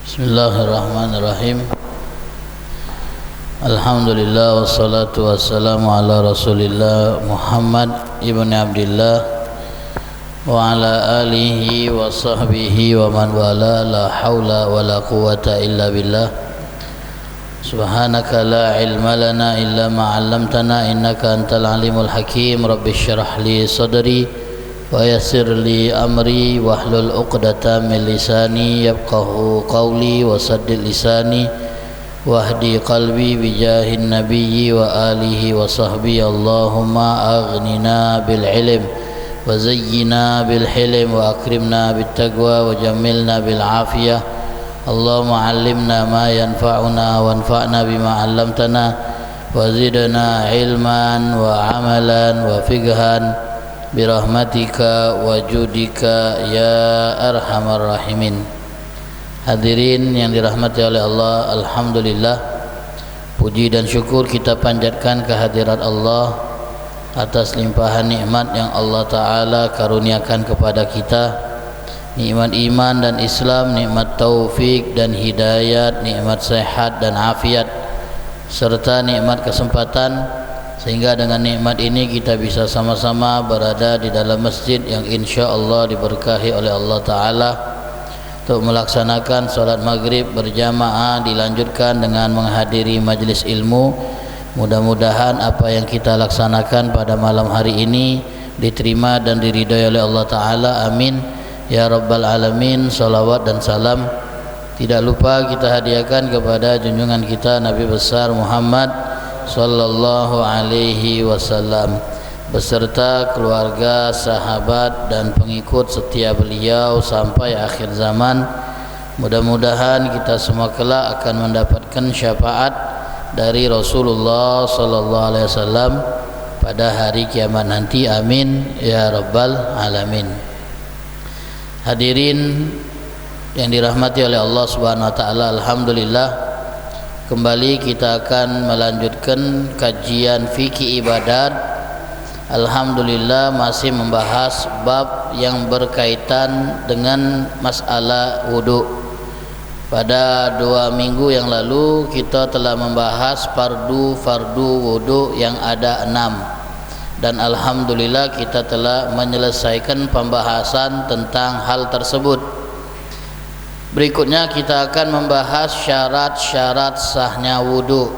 Bismillahirrahmanirrahim. Alhamdulillah wassalatu wassalamu ala Rasulillah Muhammad ibn Abdillah wa ala alihi wa sahbihi wa man wala, la hawla wa la quwata illa billah. Subhanaka la ilma lana illa ma 'allamtana innaka antal alimul hakim. Rabbi shrah li sadri wa yassir li amri wahlul 'uqdatam min lisani yafqahu qawli wa saddid lisani wahdi qalbi bijahin nabiyyi wa alihi wa sahbihi. Allahumma aghnina bil ilm wa zayyina bil hilm wa akrimna bit taqwa wa jammilna bil afiyah. Allahumma 'allimna ma yanfa'una wanfa'na bima 'allamtana wa zidna ilman wa amalan wa fiqhan birahmatika wa judika ya arhamar rahimin. Hadirin yang dirahmati oleh Allah, alhamdulillah, puji dan syukur kita panjatkan kehadirat Allah atas limpahan nikmat yang Allah Ta'ala karuniakan kepada kita. Nikmat iman dan Islam, nikmat taufik dan hidayat, nikmat sehat dan afiat, serta nikmat kesempatan, sehingga dengan nikmat ini kita bisa sama-sama berada di dalam masjid yang insya Allah diberkahi oleh Allah Ta'ala untuk melaksanakan salat maghrib berjamaah, dilanjutkan dengan menghadiri majlis ilmu. Mudah-mudahan apa yang kita laksanakan pada malam hari ini diterima dan diridhai oleh Allah Ta'ala, amin ya rabbal alamin. Salawat dan salam tidak lupa kita hadiahkan kepada junjungan kita Nabi besar Muhammad sallallahu alaihi wasallam beserta keluarga, sahabat dan pengikut setia beliau sampai akhir zaman. Mudah-mudahan kita semua kelak akan mendapatkan syafaat dari Rasulullah sallallahu alaihi wasallam pada hari kiamat nanti, amin ya rabbal alamin. Hadirin yang dirahmati oleh Allah Subhanahu wa taala, alhamdulillah kembali kita akan melanjutkan kajian fikih ibadat. Alhamdulillah masih membahas bab yang berkaitan dengan masalah wudu. Pada 2 minggu yang lalu kita telah membahas fardu wudu yang ada 6, dan alhamdulillah kita telah menyelesaikan pembahasan tentang hal tersebut. Berikutnya kita akan membahas syarat-syarat sahnya wudu.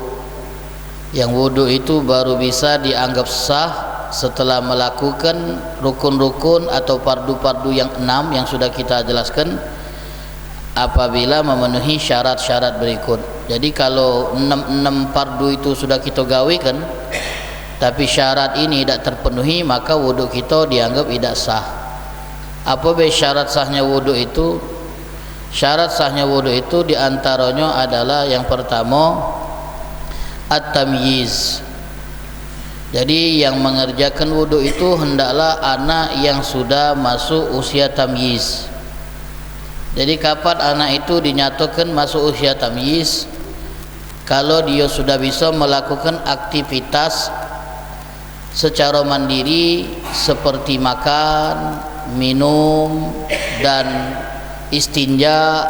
Yang wudu itu baru bisa dianggap sah setelah melakukan rukun-rukun atau fardu-fardu yang 6 yang sudah kita jelaskan, apabila memenuhi syarat-syarat berikut. Jadi kalau 6 fardu itu sudah kita gawikan tapi syarat ini tidak terpenuhi, maka wudu kita dianggap tidak sah. Apa syarat sahnya wudu itu? Syarat sahnya wudu itu diantaranya adalah yang pertama at-tamyiz. Jadi yang mengerjakan wudu itu hendaklah anak yang sudah masuk usia tamyiz. Jadi kapan anak itu dinyatakan masuk usia tamyiz? Kalau dia sudah bisa melakukan aktivitas secara mandiri seperti makan, minum dan istinja,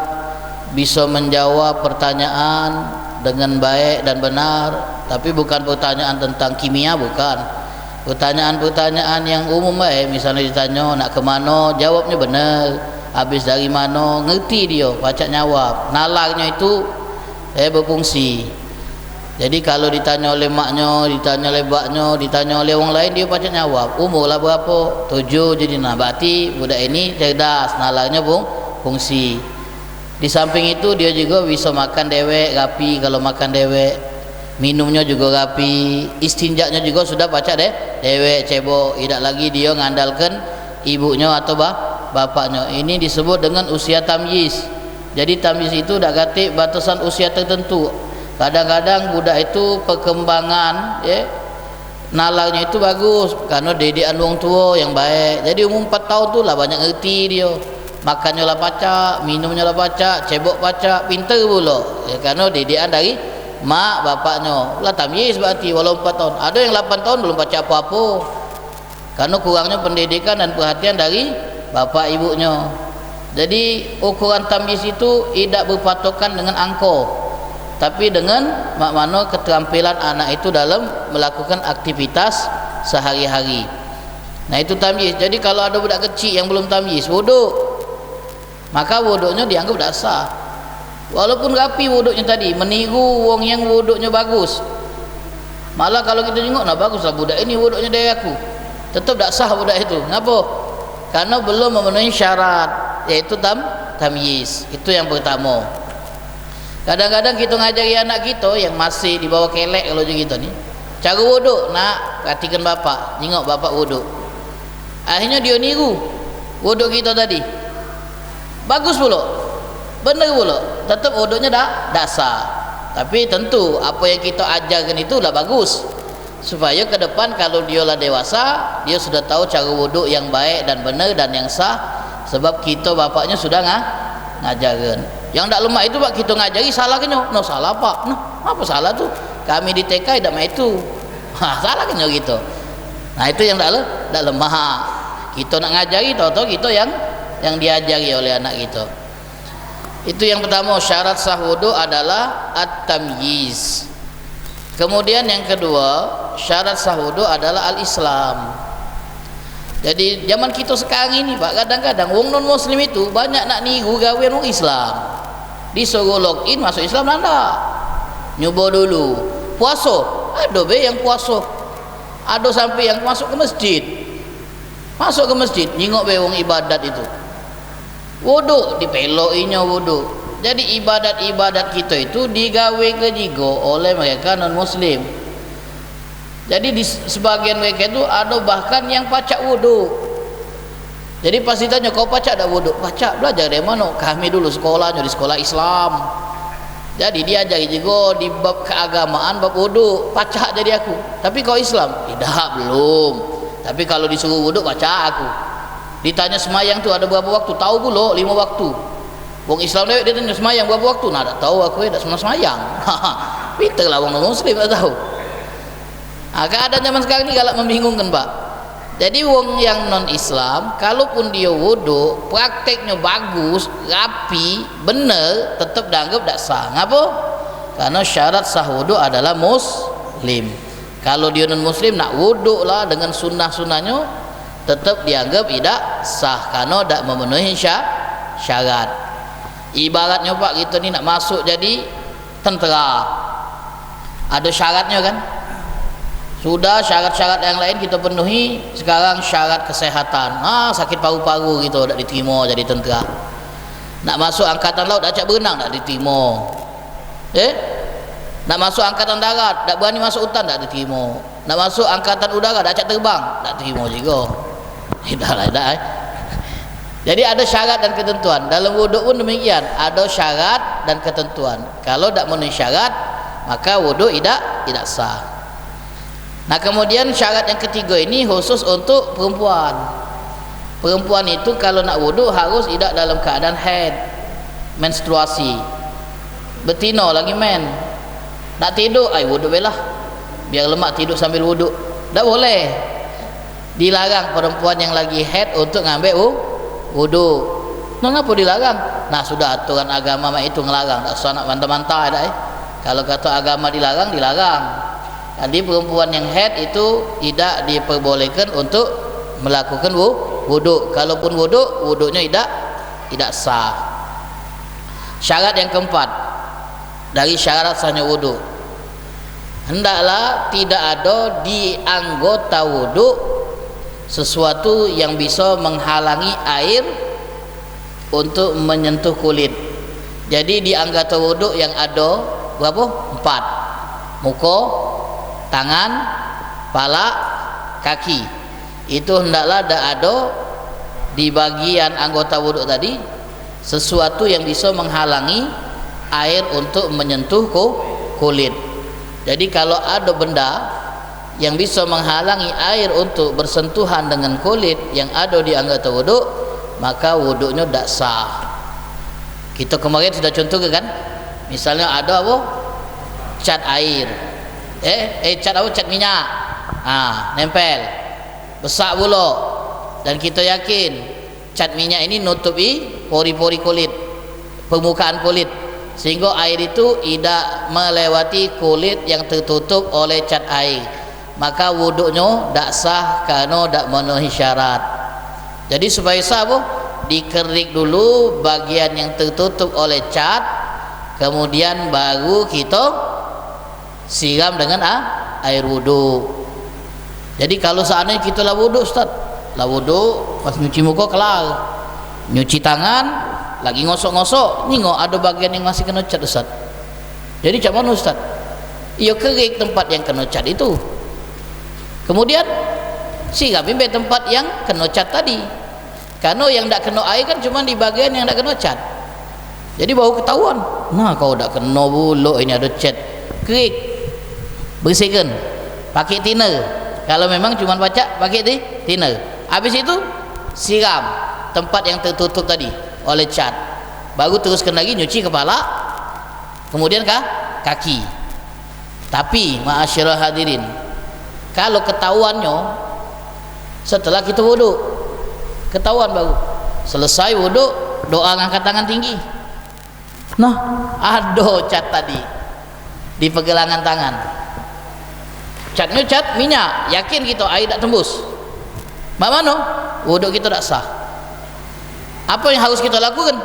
bisa menjawab pertanyaan dengan baik dan benar, tapi bukan pertanyaan tentang kimia, bukan. Pertanyaan-pertanyaan yang umum misalnya ditanya nak ke mana, jawabnya benar. Habis dari mana, ngerti dia, baca jawab. Nalarnya itu berfungsi. Jadi kalau ditanya oleh maknya, ditanya oleh baknya, ditanya oleh orang lain, dia baca jawab. Umurlah berapa? 7. Jadi berarti budak ini cerdas, nalarnya fungsi. Di samping itu dia juga bisa makan dewek, rapi kalau makan dewek. Minumnya juga rapi. Istinjaknya juga sudah baca dewek, cebok. Tidak lagi dia ngandalkan ibunya atau bapaknya. Ini disebut dengan usia tamyiz. Jadi tamyiz itu dak gatik batasan usia tertentu. Kadang-kadang budak itu perkembangan nalarnya itu bagus karena didikan wong tua yang baik. Jadi umur 4 tahun tu lah banyak ngerti dia. Makannya lah baca, minumnya lah baca, cebok baca, pintar pula karena didikan dari mak bapaknya. Lah tamyiz berarti walau 4 tahun. Ada yang 8 tahun belum baca apa-apa karena kurangnya pendidikan dan perhatian dari bapak ibunya. Jadi ukuran tamyiz itu tidak berpatokan dengan angka, tapi dengan makna keterampilan anak itu dalam melakukan aktivitas sehari-hari. Nah itu tamyiz. Jadi kalau ada budak kecil yang belum tamyiz wuduk, maka wuduknya dianggap tak sah. Walaupun rapi wuduknya tadi, meniru wong yang wuduknya bagus. Malah kalau kita tengok, nah baguslah budak ini wuduknya dari aku, tetap tak sah budak itu. Kenapa? Karena belum memenuhi syarat, yaitu tamyiz. Itu yang pertama. Kadang-kadang kita ngajari anak kita yang masih di bawah kelek, kalau gitu nih, cara wuduk, nak perhatikan bapak, tengok bapak wuduk. Akhirnya dia niru wuduk kita tadi, bagus pula, benar pula, tetap wuduknya dah sah. Tapi tentu apa yang kita ajarkan itu lah bagus, supaya ke depan kalau dia lah dewasa, dia sudah tahu cara wuduk yang baik dan benar dan yang sah. Sebab kita bapaknya sudah ngajarin. Yang tak lemah itu pak kita ngajari salah kenyo. No salah pak. No apa salah tu? Kami di TK tidak main itu. Salah kenyo gitu. Nah itu yang tak lemah. Kita nak ngajari, tahu-tahu kita yang diajari oleh anak kita. Itu yang pertama, syarat sah wudu adalah at-tamyiz. Kemudian yang kedua, syarat sah wudu adalah al-Islam. Jadi zaman kita sekarang ini pak, kadang-kadang wong non muslim itu banyak nak niru gawe wong Islam. Disuruh login masuk Islam nanda. Nyoba dulu. Puasa, ada be yang puasa. Ada sampai yang masuk ke masjid. Masuk ke masjid, nyingok be wong ibadat itu. Wudu dipelokinya wudu. Jadi ibadat-ibadat kita itu digawe kejigo oleh mereka non muslim. Jadi di sebagian mereka itu ada bahkan yang pacak wudu. Jadi pasti tanya, kau pacak ada wudu? Pacak, belajar dari mana? Kami dulu sekolahnya di sekolah Islam. Jadi diajari juga di bab keagamaan, bab wudu, pacak jadi aku. Tapi kau Islam? Tidak, belum. Tapi kalau disuruh wudu pacak aku. Ditanya semayang tu ada berapa waktu? Tahu pula 5 waktu. Wong Islam dia tanya semayang berapa waktu? Nah, tak tahu aku tak semua semayang. Pinterlah wong muslim tak tahu. Keadaan zaman sekarang ini galak membingungkan pak. Jadi wong yang non Islam, kalaupun dia wudu, prakteknya bagus, rapi, benar, tetap dianggap tak sah. Ngapa? Karena syarat sah wudu adalah muslim. Kalau dia non muslim nak wudu lah dengan sunnah-sunnahnya, tetap dianggap tidak sah karena tidak memenuhi syarat. Ibaratnya pak, kita ni nak masuk jadi tentera, ada syaratnya kan. Sudah syarat-syarat yang lain kita penuhi, sekarang syarat kesehatan. Sakit paru-paru gitu tak diterima jadi tentera. Nak masuk angkatan laut tak berenang tak diterima. Nak masuk angkatan darat tak berani masuk hutan tak diterima. Nak masuk angkatan udara tak terbang tak terima juga. Tidak. Jadi ada syarat dan ketentuan. Dalam wuduk pun demikian, ada syarat dan ketentuan. Kalau tak memenuhi syarat, maka wuduk tidak sah. Nah kemudian syarat yang ketiga ini khusus untuk perempuan. Perempuan itu kalau nak wuduk harus tidak dalam keadaan haid, menstruasi. Betina lagi men, nak tidur, wuduk belah. Biar lemak tidur sambil wuduk. Tak boleh. Dilarang perempuan yang lagi haid untuk ngambil wuduk. Mengapa dilarang? Nah sudah aturan agama itu ngelarang. Tak usah nak mantah-mantah dah. Kalau kata agama dilarang, dilarang. Jadi perempuan yang haid itu tidak diperbolehkan untuk melakukan wuduk. Kalaupun wuduk, wuduknya tidak sah. Syarat yang keempat dari syarat sahnya wuduk, hendaklah tidak ada di anggota wuduk sesuatu yang bisa menghalangi air untuk menyentuh kulit. Jadi di anggota wuduk yang ada berapa? 4. Muka, tangan, kepala, kaki. Itu hendaklah ada di bagian anggota wuduk tadi sesuatu yang bisa menghalangi air untuk menyentuh kulit. Jadi kalau ada benda yang bisa menghalangi air untuk bersentuhan dengan kulit yang ada di anggota wuduk, maka wuduknya tidak sah. Kita kemarin sudah contoh kan, misalnya ada apa? Cat air, cat apa? Cat minyak, nempel, besar pula, dan kita yakin cat minyak ini nutupi pori-pori kulit, permukaan kulit, sehingga air itu tidak melewati kulit yang tertutup oleh cat air, maka wuduknya tak sah kerana tak memenuhi syarat. Jadi supaya sah bu, dikerik dulu bagian yang tertutup oleh cat, kemudian baru kita siram dengan air wuduk. Jadi kalau seandainya kita lah wuduk Ustaz, lah wuduk pas nyuci muka kelar, nyuci tangan lagi ngosok-ngosok, nengok ada bagian yang masih kena cat Ustaz. Jadi macam mana Ustaz? Ia kerik tempat yang kena cat itu, kemudian siramin be tempat yang kena cat tadi. Karena yang tak kena air kan cuma di bagian yang tak kena cat. Jadi baru ketahuan, nah kau tak kena buluk ini ada cat, kerik, bersihkan pakai thinner. Kalau memang cuma baca pakai thinner. Habis itu siram tempat yang tertutup tadi oleh cat, baru teruskan lagi nyuci kepala, kemudian kaki. Tapi ma'asyiral hadirin, kalau ketahuannya setelah kita wuduk, ketahuan baru selesai wuduk, doa ngangkat tangan tinggi, nah ada cat tadi di pergelangan tangan, catnya cat minyak, yakin kita air tak tembus, mana wuduk kita tak sah. Apa yang harus kita lakukan?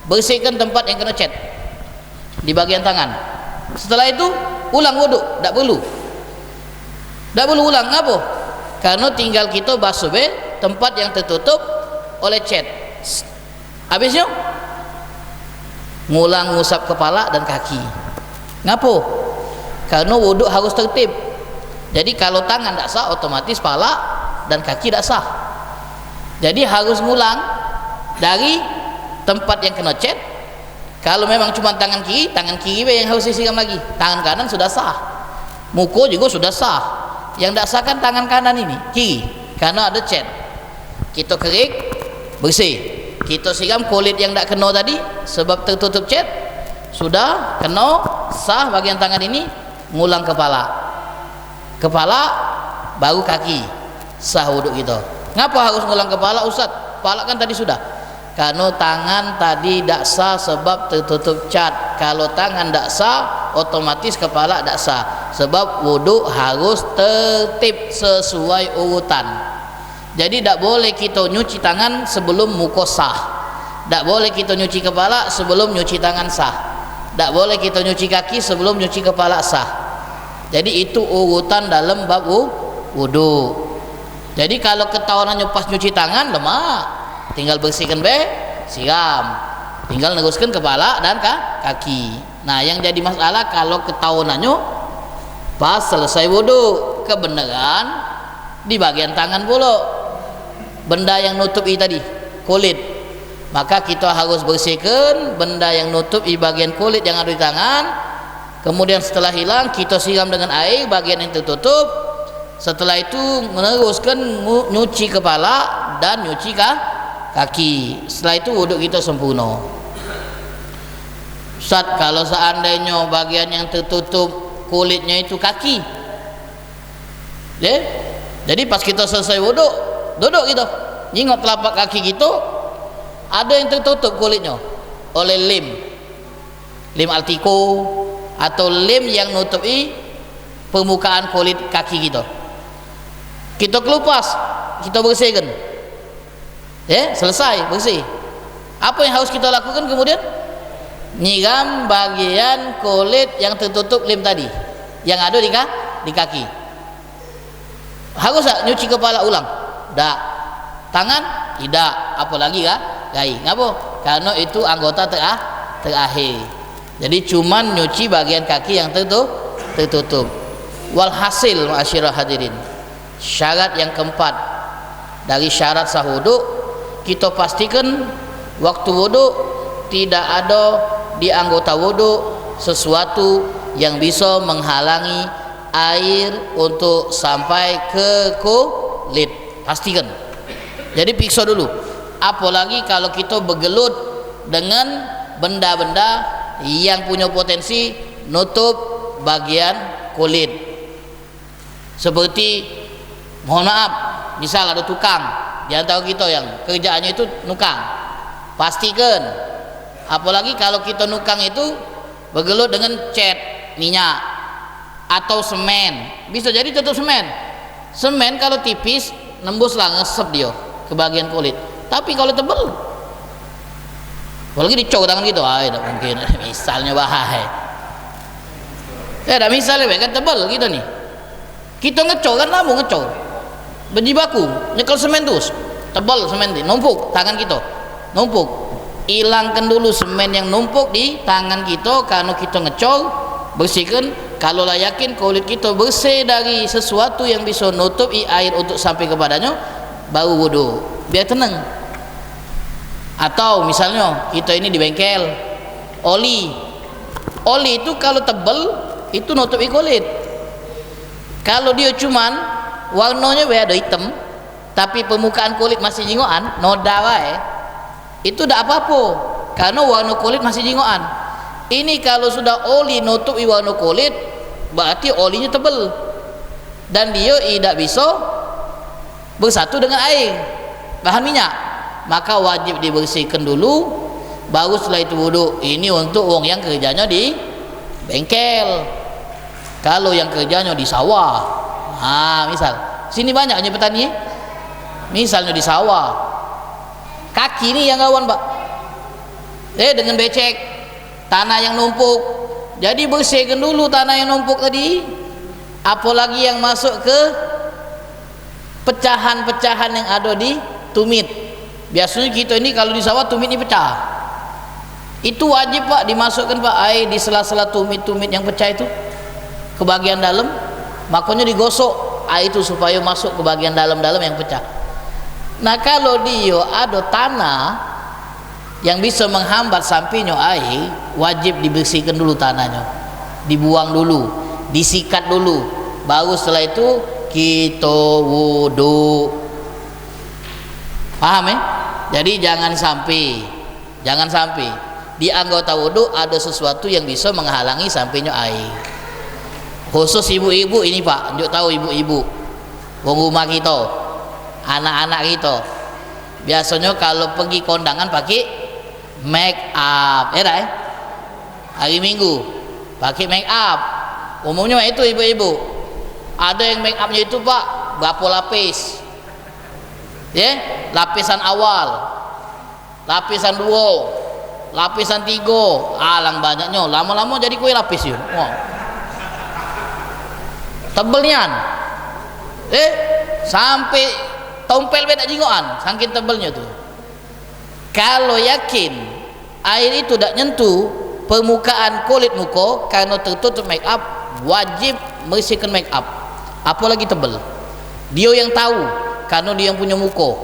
Bersihkan tempat yang kena cat di bagian tangan. Setelah itu ulang wuduk, tak perlu ulang. Apa? Karena tinggal kita basuh tempat yang tertutup oleh cat. Habisnya ngulang ngusap kepala dan kaki. Ngapa? Karena wuduk harus tertib. Jadi kalau tangan tak sah, otomatis kepala dan kaki tak sah. Jadi harus ngulang dari tempat yang kena cat. Kalau memang cuma tangan kiri yang harus disiram lagi, tangan kanan sudah sah, muka juga sudah sah. Yang tak sah kan tangan kanan ini, kiri, karena ada cat. Kita kerik, bersih, kita siram kulit yang tak kena tadi sebab tertutup cat, sudah kena, sah bagian tangan ini. Ngulang kepala baru kaki, sah wuduk kita. Ngapa harus ngulang kepala Ustaz? Kepala kan tadi sudah. Karena tangan tadi tak sah sebab tertutup cat. Kalau tangan tak sah, otomatis kepala tak sah, sebab wuduk harus tertib sesuai urutan. Jadi tak boleh kita nyuci tangan sebelum muka sah, tak boleh kita nyuci kepala sebelum nyuci tangan sah, tak boleh kita nyuci kaki sebelum nyuci kepala sah. Jadi itu urutan dalam bab wuduk. Jadi kalau ketahuannya pas nyuci tangan lemak, tinggal bersihkan siram, tinggal neruskan kepala dan kaki. Nah yang jadi masalah kalau ketahuannya pas selesai wudhu, kebenaran di bagian tangan pula benda yang nutupi tadi kulit, maka kita harus bersihkan benda yang nutupi bagian kulit yang ada di tangan. Kemudian setelah hilang kita siram dengan air bagian yang tertutup. Setelah itu meneruskan nyuci kepala dan nyuci kaki. Setelah itu wuduk kita sempurna. Ustaz, kalau seandainya bagian yang tertutup kulitnya itu kaki, jadi pas kita selesai wuduk, duduk kita, nyingok telapak kaki kita, ada yang tertutup kulitnya oleh lem altiko atau lem yang nutupi permukaan kulit kaki kita. Kita kelupas, kita bersihkan, selesai bersih. Apa yang harus kita lakukan kemudian? Nyiram bagian kulit yang tertutup lem tadi yang ada di kaki. Harus tak nyuci kepala ulang? Tak. Tangan? Tidak. Apalagi gai. Ngapa? Karena itu anggota terakhir. Jadi cuman nyuci bagian kaki yang tertutup. Walhasil ma'asyiral hadirin, syarat yang keempat dari syarat sah wuduk, kita pastikan waktu wuduk tidak ada di anggota wuduk sesuatu yang bisa menghalangi air untuk sampai ke kulit. Pastikan. Jadi periksa dulu. Apalagi kalau kita bergelut dengan benda-benda yang punya potensi nutup bagian kulit. Seperti mohon maaf, misal ada tukang di antara kita yang kerjaannya itu nukang, pastikan. Apalagi kalau kita nukang itu bergelut dengan cat minyak atau semen, bisa jadi tutup semen. Semen kalau tipis nembuslah, ngesep dia ke bagian kulit. Tapi kalau tebal, apalagi dicok tangan gitu, tidak mungkin. Misalnya bahaya. Ada misalnya kan tebal gitu nih. Kita ngecok kan lambung ngecok. Berjibaku, nyekel semen terus. Tebal semen itu, numpuk tangan kita. Numpuk. Hilangkan dulu semen yang numpuk di tangan kita karena kita ngecok, bersihkan. Kalau lah yakin kulit kita bersih dari sesuatu yang bisa nutup air untuk sampai kepadanya, baru wudu, biar tenang. Atau misalnya kita ini di bengkel, oli itu kalau tebal itu nutupi kulit. Kalau dia cuman warnanya beda hitam, tapi permukaan kulit masih jingoan, noda wae, itu tidak apa-apa, karena warna kulit masih jingoan. Ini kalau sudah oli nutupi warna kulit, berarti olinya tebal dan dia tidak bisa bersatu dengan air, bahan minyak. Maka wajib dibersihkan dulu, baru setelah itu wudu. Ini untuk orang yang kerjanya di bengkel. Kalau yang kerjanya di sawah, misal sini banyaknya petani, misalnya di sawah, kaki ini yang kawan pak, dengan becek, tanah yang numpuk. Jadi bersihkan dulu tanah yang numpuk tadi, apalagi yang masuk ke pecahan-pecahan yang ada di tumit. Biasanya kita ini kalau di sawah tumit ini pecah, itu wajib pak dimasukkan pak air di sela-sela tumit-tumit yang pecah itu ke bagian dalam, makanya digosok air itu supaya masuk ke bagian dalam-dalam yang pecah. Nah kalau dia ada tanah yang bisa menghambat sampainya air, wajib dibersihkan dulu tanahnya, dibuang dulu, disikat dulu, baru setelah itu kita wudu. Paham ya? Jadi jangan sampai di anggota wudu ada sesuatu yang bisa menghalangi sampainya air. Khusus ibu-ibu ini pak, njuk tahu ibu-ibu wong rumah kita, anak-anak kita biasanya kalau pergi kondangan pakai make up, hari Minggu pakai make up. Umumnya itu ibu-ibu, ada yang make upnya itu pak berapa lapis, lapisan awal, lapisan 2, lapisan 3, alang banyaknya, lama-lama jadi kue lapis yuk. Tebelnya sampai tompel beda jingoan saking tebelnya tuh. Kalau yakin air itu tidak nyentuh permukaan kulit muka karena tertutup make up, wajib bersihkan make up, apalagi tebel. Dia yang tahu karena dia yang punya muka.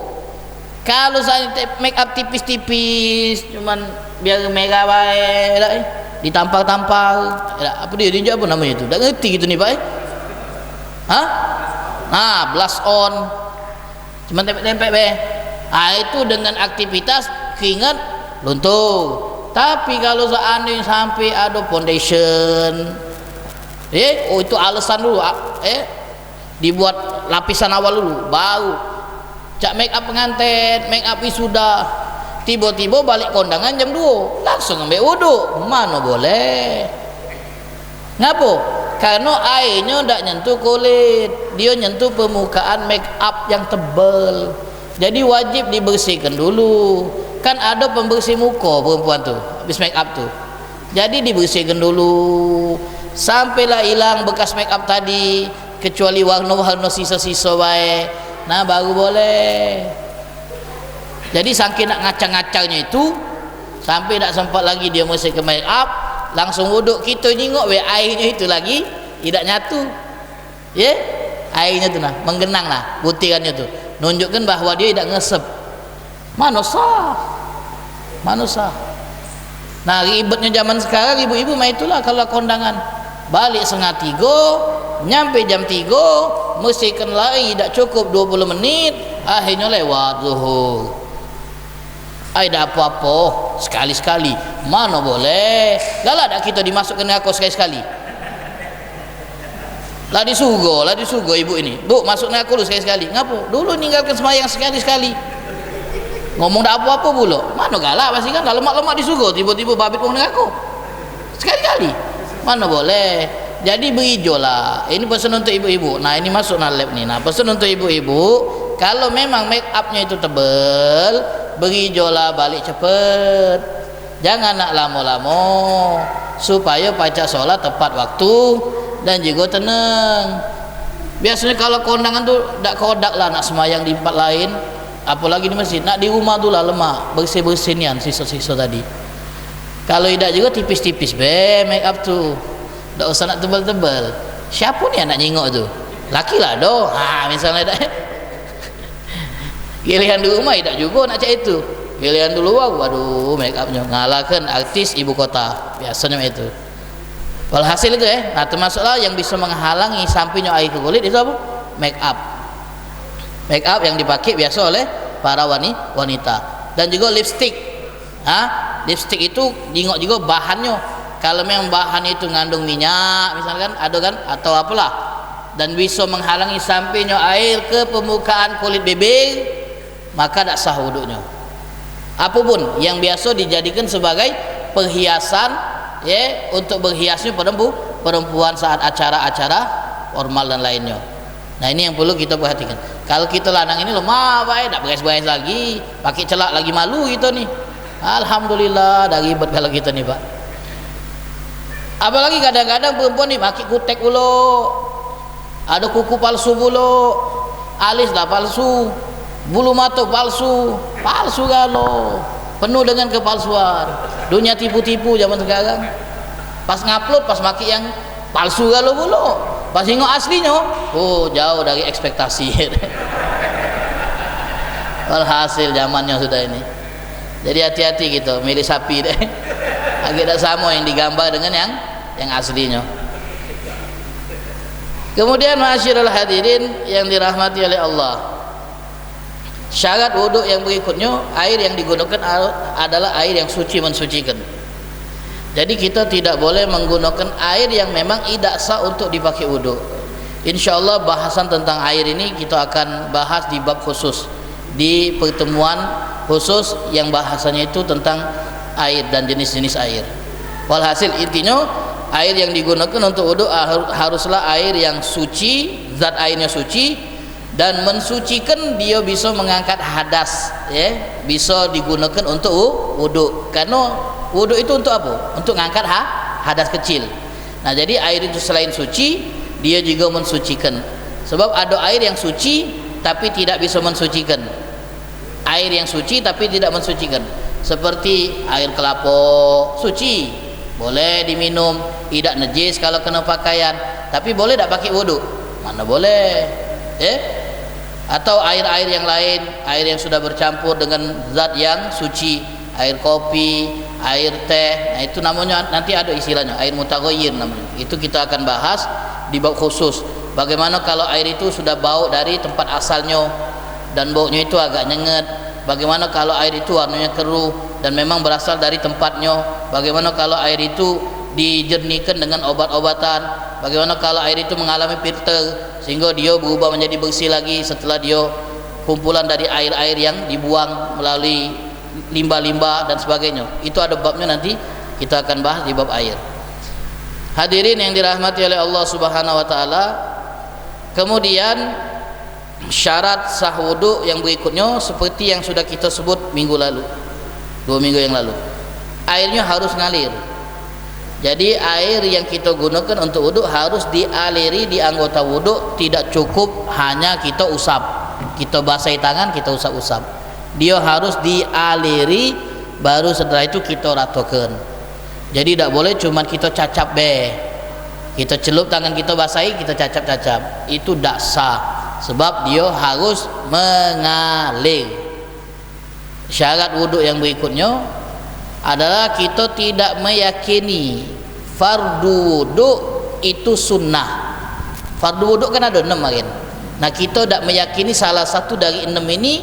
Kalau saya make up tipis-tipis cuman biar merah baik, ditampal-tampal, apa dia apa namanya itu, tidak ngerti gitu nih pak. Nah blush on cuma tempel-tempel itu dengan aktivitas keringat luntur. Tapi kalau seandainya sampai ada foundation, itu alasan dulu, dibuat lapisan awal dulu, baru cak make up pengantin, make up wisuda, tiba-tiba balik kondangan jam 2 langsung ambil wudu, mana boleh. Ngapa? Karena airnya tidak nyentuh kulit, dia nyentuh permukaan make up yang tebal. Jadi wajib dibersihkan dulu. Kan ada pembersih muka perempuan tuh habis make up tuh, jadi dibersihkan dulu sampailah hilang bekas make up tadi, kecuali warna-warna sisa-sisa baik, nah baru boleh. Jadi saking nak ngacang-ngacangnya itu sampai tak sempat lagi dia mesti ke make up, langsung wuduk. Kita nengok airnya itu lagi tidak nyatu, airnya tuh nah menggenang lah butirannya tuh, nunjukkan bahwa dia tidak ngesep. Mana sah. Nah ribetnya zaman sekarang ibu-ibu mah itulah, kalau kondangan balik 2:30, nyampe jam 3 mesti kan lari tidak cukup 20 menit, akhirnya lewat zuhur. Ada apa-apa sekali-sekali, mana boleh. Galak dah kita dimasukkan neraka sekali-sekali. Lah disuruh ibu ini, bu masuk dengan aku dulu sekali-sekali. Ngapo? Dulu ninggalkan sembahyang sekali-sekali. Ngomong dah apa-apa pula. Mana galak pasti kan, dah lemak-lemak disuruh, tiba-tiba babit ngomong dengan aku. Sekali-kali. Mana boleh. Jadi berijolah. Ini pesan untuk ibu-ibu. Nah, ini masuk dalam lab ni. Nah, pesan untuk ibu-ibu, kalau memang make upnya itu tebal, berijolah balik cepat. Jangan nak lama-lama, supaya baca solat tepat waktu dan juga tenang. Biasanya kalau kondangan tu tak kodak lah nak semayang di tempat lain, apalagi di masjid. Nak di rumah tu lah lemak, bersih-bersihnian sisa-sisa tadi. Kalau tidak juga tipis-tipis make up tu, tak usah nak tebal-tebal. Siapa ni yang nak nyingok tu? Laki lah doh. Misalnya tak. Giliran di rumah tidak juga nak cak itu. Giliran dulu waduh make upnya ngalahkan artis ibu kota. Biasanya itu. Walhasil itu nah termasuklah yang bisa menghalangi sampainya air ke kulit itu apa? Make up. Make up yang dipakai biasa oleh para wanita. Dan juga lipstick. Lipstick itu tengok juga bahannya. Kalau memang bahan itu ngandung minyak misalkan ada kan atau apalah, dan bisa menghalangi sampainya air ke permukaan kulit bibir, maka tak sah wuduknya. Apapun yang biasa dijadikan sebagai perhiasan untuk berhiasnya perempuan saat acara-acara formal dan lainnya. Nah, ini yang perlu kita perhatikan. Kalau kita lanang ini lemah baik, tak beres-beres lagi, pakai celak lagi malu kita nih. Alhamdulillah dah ribet kalau kita nih, Pak. Apalagi kadang-kadang perempuan nih pakai kutek dulu, ada kuku palsu dulu, alis dah palsu, bulu mata palsu galo, penuh dengan kepalsuan. Dunia tipu-tipu zaman sekarang. Pas ngupload pas pakai yang palsu galo dulu, pas tengok aslinya jauh dari ekspektasi. Walhasil zamannya sudah ini. Jadi hati-hati gitu milih sapi deh. Agak tak sama yang digambar dengan yang aslinya. Kemudian ma'asyiral hadirin yang dirahmati oleh Allah, syarat wuduk yang berikutnya, air yang digunakan adalah air yang suci, mensucikan. Jadi kita tidak boleh menggunakan air yang memang tidak sah untuk dipakai wuduk. InsyaAllah bahasan tentang air ini kita akan bahas di bab khusus, di pertemuan khusus yang bahasanya itu tentang air dan jenis-jenis air. Walhasil intinya air yang digunakan untuk wuduk haruslah air yang suci, zat airnya suci, dan mensucikan dia bisa mengangkat hadas, bisa digunakan untuk wuduk. Karena wuduk itu untuk apa? Untuk mengangkat hadas kecil. Nah, jadi air itu selain suci, dia juga mensucikan. Sebab ada air yang suci tapi tidak bisa mensucikan. Air yang suci tapi tidak mensucikan. Seperti air kelapa suci, boleh diminum, tidak najis kalau kena pakaian, tapi boleh tak pakai wuduk? Mana boleh. Atau air-air yang lain, air yang sudah bercampur dengan zat yang suci, air kopi, air teh, nah itu namanya nanti ada istilahnya air mutaghayyir namanya. Itu kita akan bahas di bab khusus. Bagaimana kalau air itu sudah bau dari tempat asalnya dan baunya itu agak nyengat? Bagaimana kalau air itu warnanya keruh dan memang berasal dari tempatnya? Bagaimana kalau air itu dijernihkan dengan obat-obatan? Bagaimana kalau air itu mengalami filter sehingga dia berubah menjadi bersih lagi setelah dia kumpulan dari air-air yang dibuang melalui limbah-limbah dan sebagainya? Itu ada babnya, nanti kita akan bahas di bab air. Hadirin yang dirahmati oleh Allah Subhanahu wa taala, kemudian syarat sah wuduk yang berikutnya seperti yang sudah kita sebut minggu lalu, 2 minggu yang lalu, airnya harus ngalir. Jadi air yang kita gunakan untuk wuduk harus dialiri di anggota wuduk, tidak cukup hanya kita usap, kita basahi tangan kita usap-usap. Dia harus dialiri, baru setelah itu kita ratakan. Jadi tidak boleh cuma kita cacap kita celup tangan kita basahi kita cacap-cacap, itu tidak sah. Sebab dia harus mengalir. Syarat wuduk yang berikutnya adalah kita tidak meyakini fardu wuduk itu sunnah. Fardu wuduk kan ada 6 kan. Nah, kita tidak meyakini salah satu dari 6 ini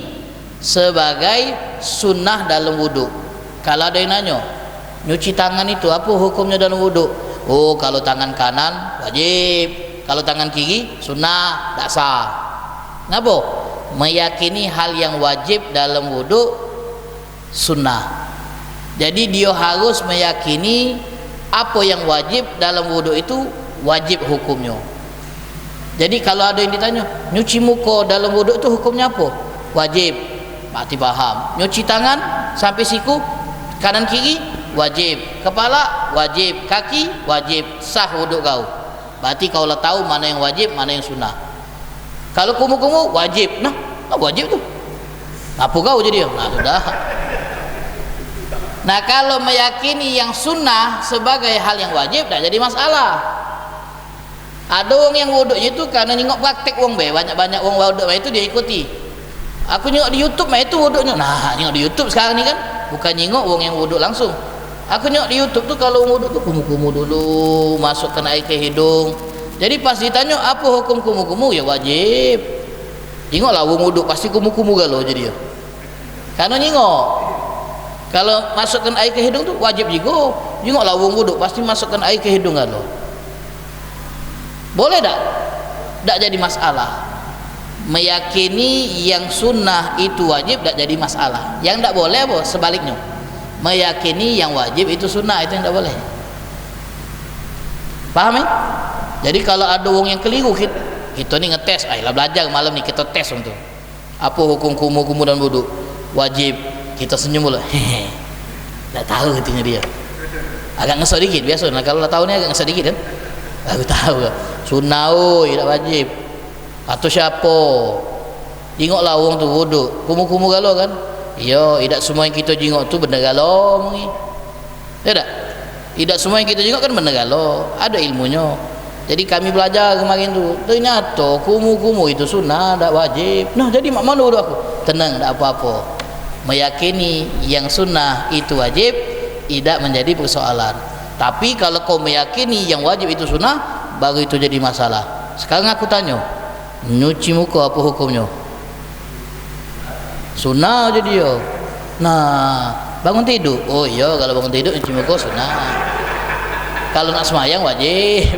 sebagai sunnah dalam wuduk. Kalau ada yang nanya, nyuci tangan itu apa hukumnya dalam wuduk? Oh, kalau tangan kanan wajib, Kalau tangan kiri sunnah, tak sah. Ngapa? Meyakini hal yang wajib dalam wuduk sunnah. Jadi dia harus meyakini apa yang wajib dalam wuduk itu wajib hukumnya. Jadi kalau ada yang ditanya, nyuci muka dalam wuduk itu hukumnya apa? Wajib. Berarti faham. Nyuci tangan sampai siku kanan kiri wajib. Kepala wajib, kaki wajib. Sah wuduk kau. Berarti kau lah tahu mana yang wajib, mana yang sunnah. Kalau kumu-kumu wajib. Nah, wajib tu. Apa kau jadi? Nah, sudah. Nah, kalau meyakini yang sunnah sebagai hal yang wajib, tak jadi masalah. Ada orang yang wuduknya itu karena nengok praktek orang banyak-banyak orang wuduk itu dia ikuti. Aku nengok di YouTube itu wuduknya. Nah, nengok di YouTube sekarang ni kan bukan nengok orang yang wuduk langsung. Aku nengok di YouTube tu kalau wuduk tu kumu-kumu dulu, masukkan air ke hidung. Jadi pas ditanya apa hukum kumu-kumu, ya wajib. Tengoklah orang wuduk pasti kumu-kumu galau jadi ya. Karena nengok kalau masukkan air ke hidung tu wajib juga. Tengoklah orang wuduk pasti masukkan air ke hidung galau. Boleh tak? Tak jadi masalah. Meyakini yang sunnah itu wajib tak jadi masalah. Yang tak boleh apa? Sebaliknya. Meyakini yang wajib itu sunnah, itu yang tak boleh. Faham ya? Jadi kalau ada orang yang keliru, kita ni ngetes, ayolah belajar malam ni kita tes untuk apa hukum kumu-kumu dan wuduk wajib. Kita senyum pula. Tak tahu katanya dia. Agak ngesok dikit biasa. Nah, kalau tahu ni agak ngesok dikit kan. Aku tahu kan. Sunnah tak wajib. Atau siapa? Tengoklah orang tu wuduk. Kumu-kumu galau kan? Ya, tidak semua yang kita jengok tu benda galau mungkin. Ya tak? Tidak semua yang kita jengok kan benda galau. Ada ilmunya. Jadi kami belajar kemarin tu. Ternyata kumu-kumu itu sunnah, tak wajib. Nah, jadi mak mana wuduk aku? Tenang, tak apa-apa. Meyakini yang sunnah itu wajib tidak menjadi persoalan. Tapi kalau kau meyakini yang wajib itu sunnah, baru itu jadi masalah. Sekarang aku tanya, nyuci muka apa hukumnya? Sunnah jadi ya. Nah, bangun tidur, oh iya kalau bangun tidur nyuci muka sunnah. Kalau nak semayang wajib.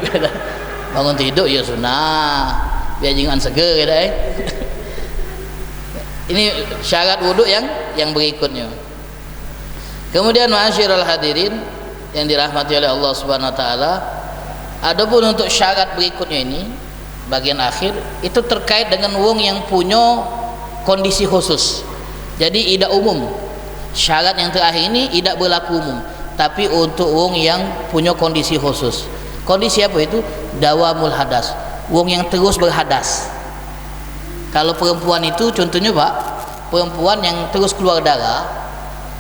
Bangun tidur ya sunnah. Biar jangan seger ya dah. Ini syarat wuduk yang berikutnya. Kemudian ma'asyiral hadirin yang dirahmati oleh Allah Subhanahu wa taala, adapun untuk syarat berikutnya ini bagian akhir itu terkait dengan wong yang punya kondisi khusus. Jadi tidak umum. Syarat yang terakhir ini tidak berlaku umum, tapi untuk wong yang punya kondisi khusus. Kondisi apa itu? Dawamul hadas. Wong yang terus berhadas. Kalau perempuan itu contohnya Pak, perempuan yang terus keluar darah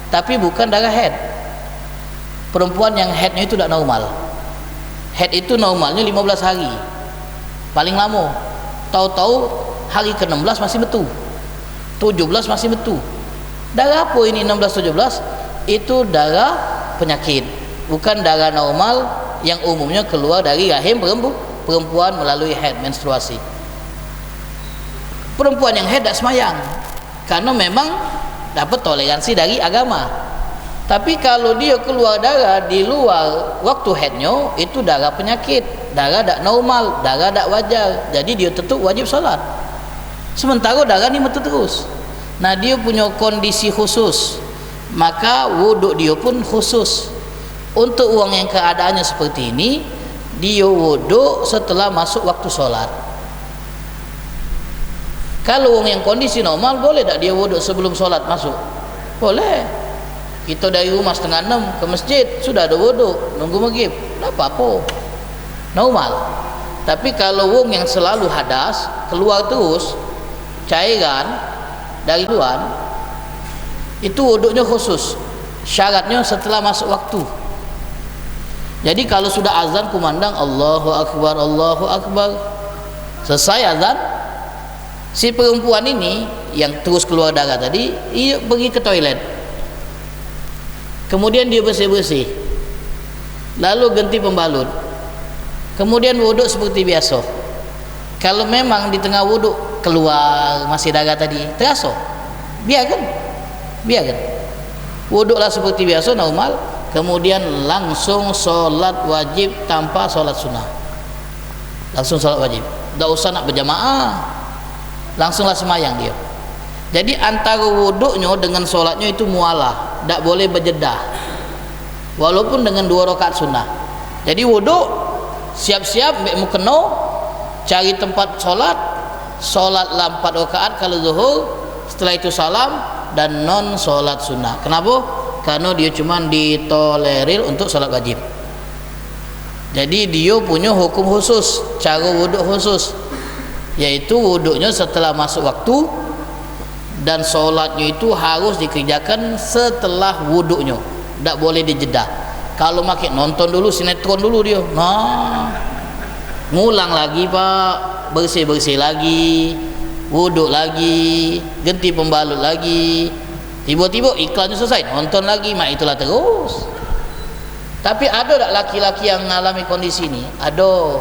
tapi bukan darah haid. Perempuan yang haidnya itu tidak normal. Haid itu normalnya 15 hari paling lama. Tahu-tahu hari ke-16 masih betul, 17 masih betul. Darah apa ini 16-17? Itu darah penyakit, bukan darah normal yang umumnya keluar dari rahim perempuan melalui haid, menstruasi. Perempuan yang haid tak semayang karena memang dapat toleransi dari agama. Tapi kalau dia keluar darah di luar waktu haidnya, itu darah penyakit, darah tak normal, darah tak wajar. Jadi dia tetap wajib solat. Sementara darah ni betul terus. Nah, dia punya kondisi khusus, maka wuduk dia pun khusus. Untuk orang yang keadaannya seperti ini, dia wuduk setelah masuk waktu solat. Kalau orang yang kondisi normal, boleh tak dia wuduk sebelum solat masuk? Boleh. Kita dari rumah 5:30 ke masjid sudah ada wuduk, nunggu maghrib, tak apa-apa, normal. Tapi kalau orang yang selalu hadas, keluar terus cairan dari luar, itu wuduknya khusus. Syaratnya setelah masuk waktu. Jadi kalau sudah azan kumandang Allahu Akbar, Allahu Akbar, selesai azan, si perempuan ini yang terus keluar darah tadi, ia pergi ke toilet, kemudian dia bersih-bersih, lalu ganti pembalut, kemudian wuduk seperti biasa. Kalau memang di tengah wuduk keluar masih darah tadi, terasa, biarkan wuduklah seperti biasa normal, kemudian langsung solat wajib tanpa solat sunnah. langsung sholat wajib, tak usah nak berjamaah, langsunglah semayang dia. Jadi antara wuduknya dengan sholatnya itu mualah, tak boleh berjedah walaupun dengan 2 rakaat sunnah. Jadi wuduk, siap-siap mau kena, cari tempat sholatlah 4 rakaat kalau zuhur, setelah itu salam dan non sholat sunnah. Kenapa? Karena dia cuma ditolerir untuk sholat wajib. Jadi dia punya hukum khusus, cara wuduk khusus, yaitu wuduknya setelah masuk waktu dan sholatnya itu harus dikerjakan setelah wuduknya, tak boleh dijedah. Kalau makin nonton dulu sinetron dulu dia, nah ngulang lagi pak, bersih-bersih lagi, wuduk lagi, ganti pembalut lagi, tiba-tiba iklannya selesai, nonton lagi, mak itulah terus. Tapi ada tak laki-laki yang mengalami kondisi ini? Ada.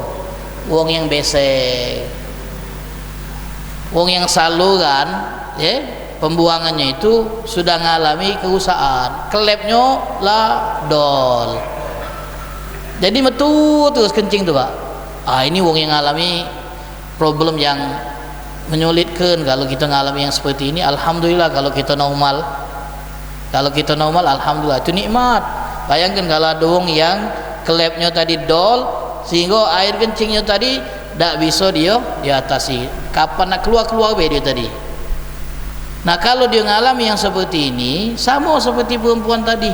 Wong yang besek, wong yang saluran ya, pembuangannya itu sudah mengalami kerusakan, klepnya lah dol, jadi metu terus kencing tuh pak. Ini wong yang mengalami problem yang menyulitkan. Kalau kita mengalami yang seperti ini, alhamdulillah. Kalau kita normal, alhamdulillah, itu nikmat. Bayangkan kalau ada wong yang klepnya tadi dol sehingga air kencingnya tadi tak bisa dia diatasi, kapan nak keluar dia tadi. Nah kalau dia mengalami yang seperti ini, sama seperti perempuan tadi,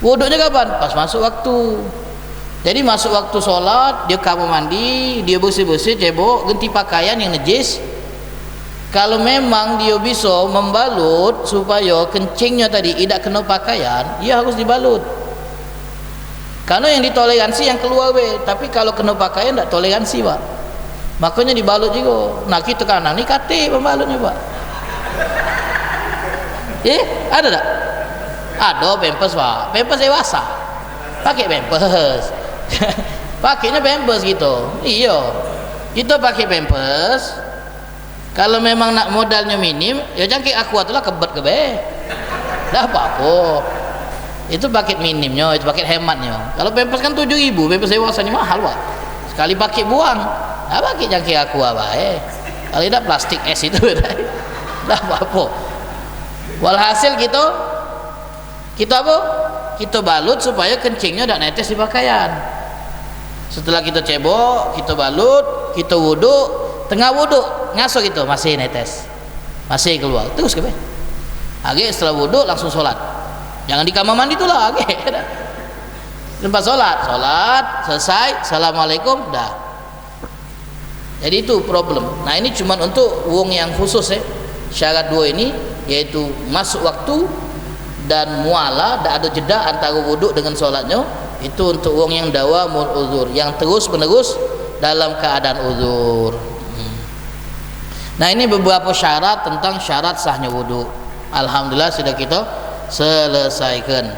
wuduknya kapan? Pas masuk waktu. Jadi masuk waktu sholat, dia kamar mandi, dia bersih-bersih, cebok, ganti pakaian yang najis. Kalau memang dia bisa membalut supaya kencingnya tadi tidak kena pakaian, dia harus dibalut. Karena yang ditoleransi yang keluar tapi kalau kena pakaian tak toleransi pak, makanya dibalut juga. Nah kita kanan ni kate pembalutnya pak. Ada tak? Ada pampers pak, pampers dewasa, pakai pampers. Pakainya pampers gitu. Iya, kita pakai pampers. Kalau memang nak modalnya minim, ya jangkik aqua itulah kebet dah apa-apa. Itu paket minimnya, itu paket hematnya. Kalau pampers kan 7.000, pampers dewasanya mahal pak. Sekali pakai buang, pakai jangkik aqua baik. Kalau tidak plastik es itu dah apa-apa. Walhasil kita apa? Kita balut supaya kencingnya tak netes di pakaian. Setelah kita cebok, kita balut, kita wuduk. Tengah wuduk ngaso gitu masih netes, masih keluar terus ke setelah wuduk langsung sholat, jangan di kamar mandi tu lah tempat sholat selesai, assalamualaikum dah. Jadi itu problem. Nah ini cuma untuk wong yang khusus syarat 2 ini, yaitu masuk waktu dan muala, tak ada jeda antara wuduk dengan sholatnya. Itu untuk wong yang dawamul uzur, yang terus menerus dalam keadaan uzur. Nah ini beberapa syarat tentang syarat sahnya wudhu. Alhamdulillah sudah kita selesaikan.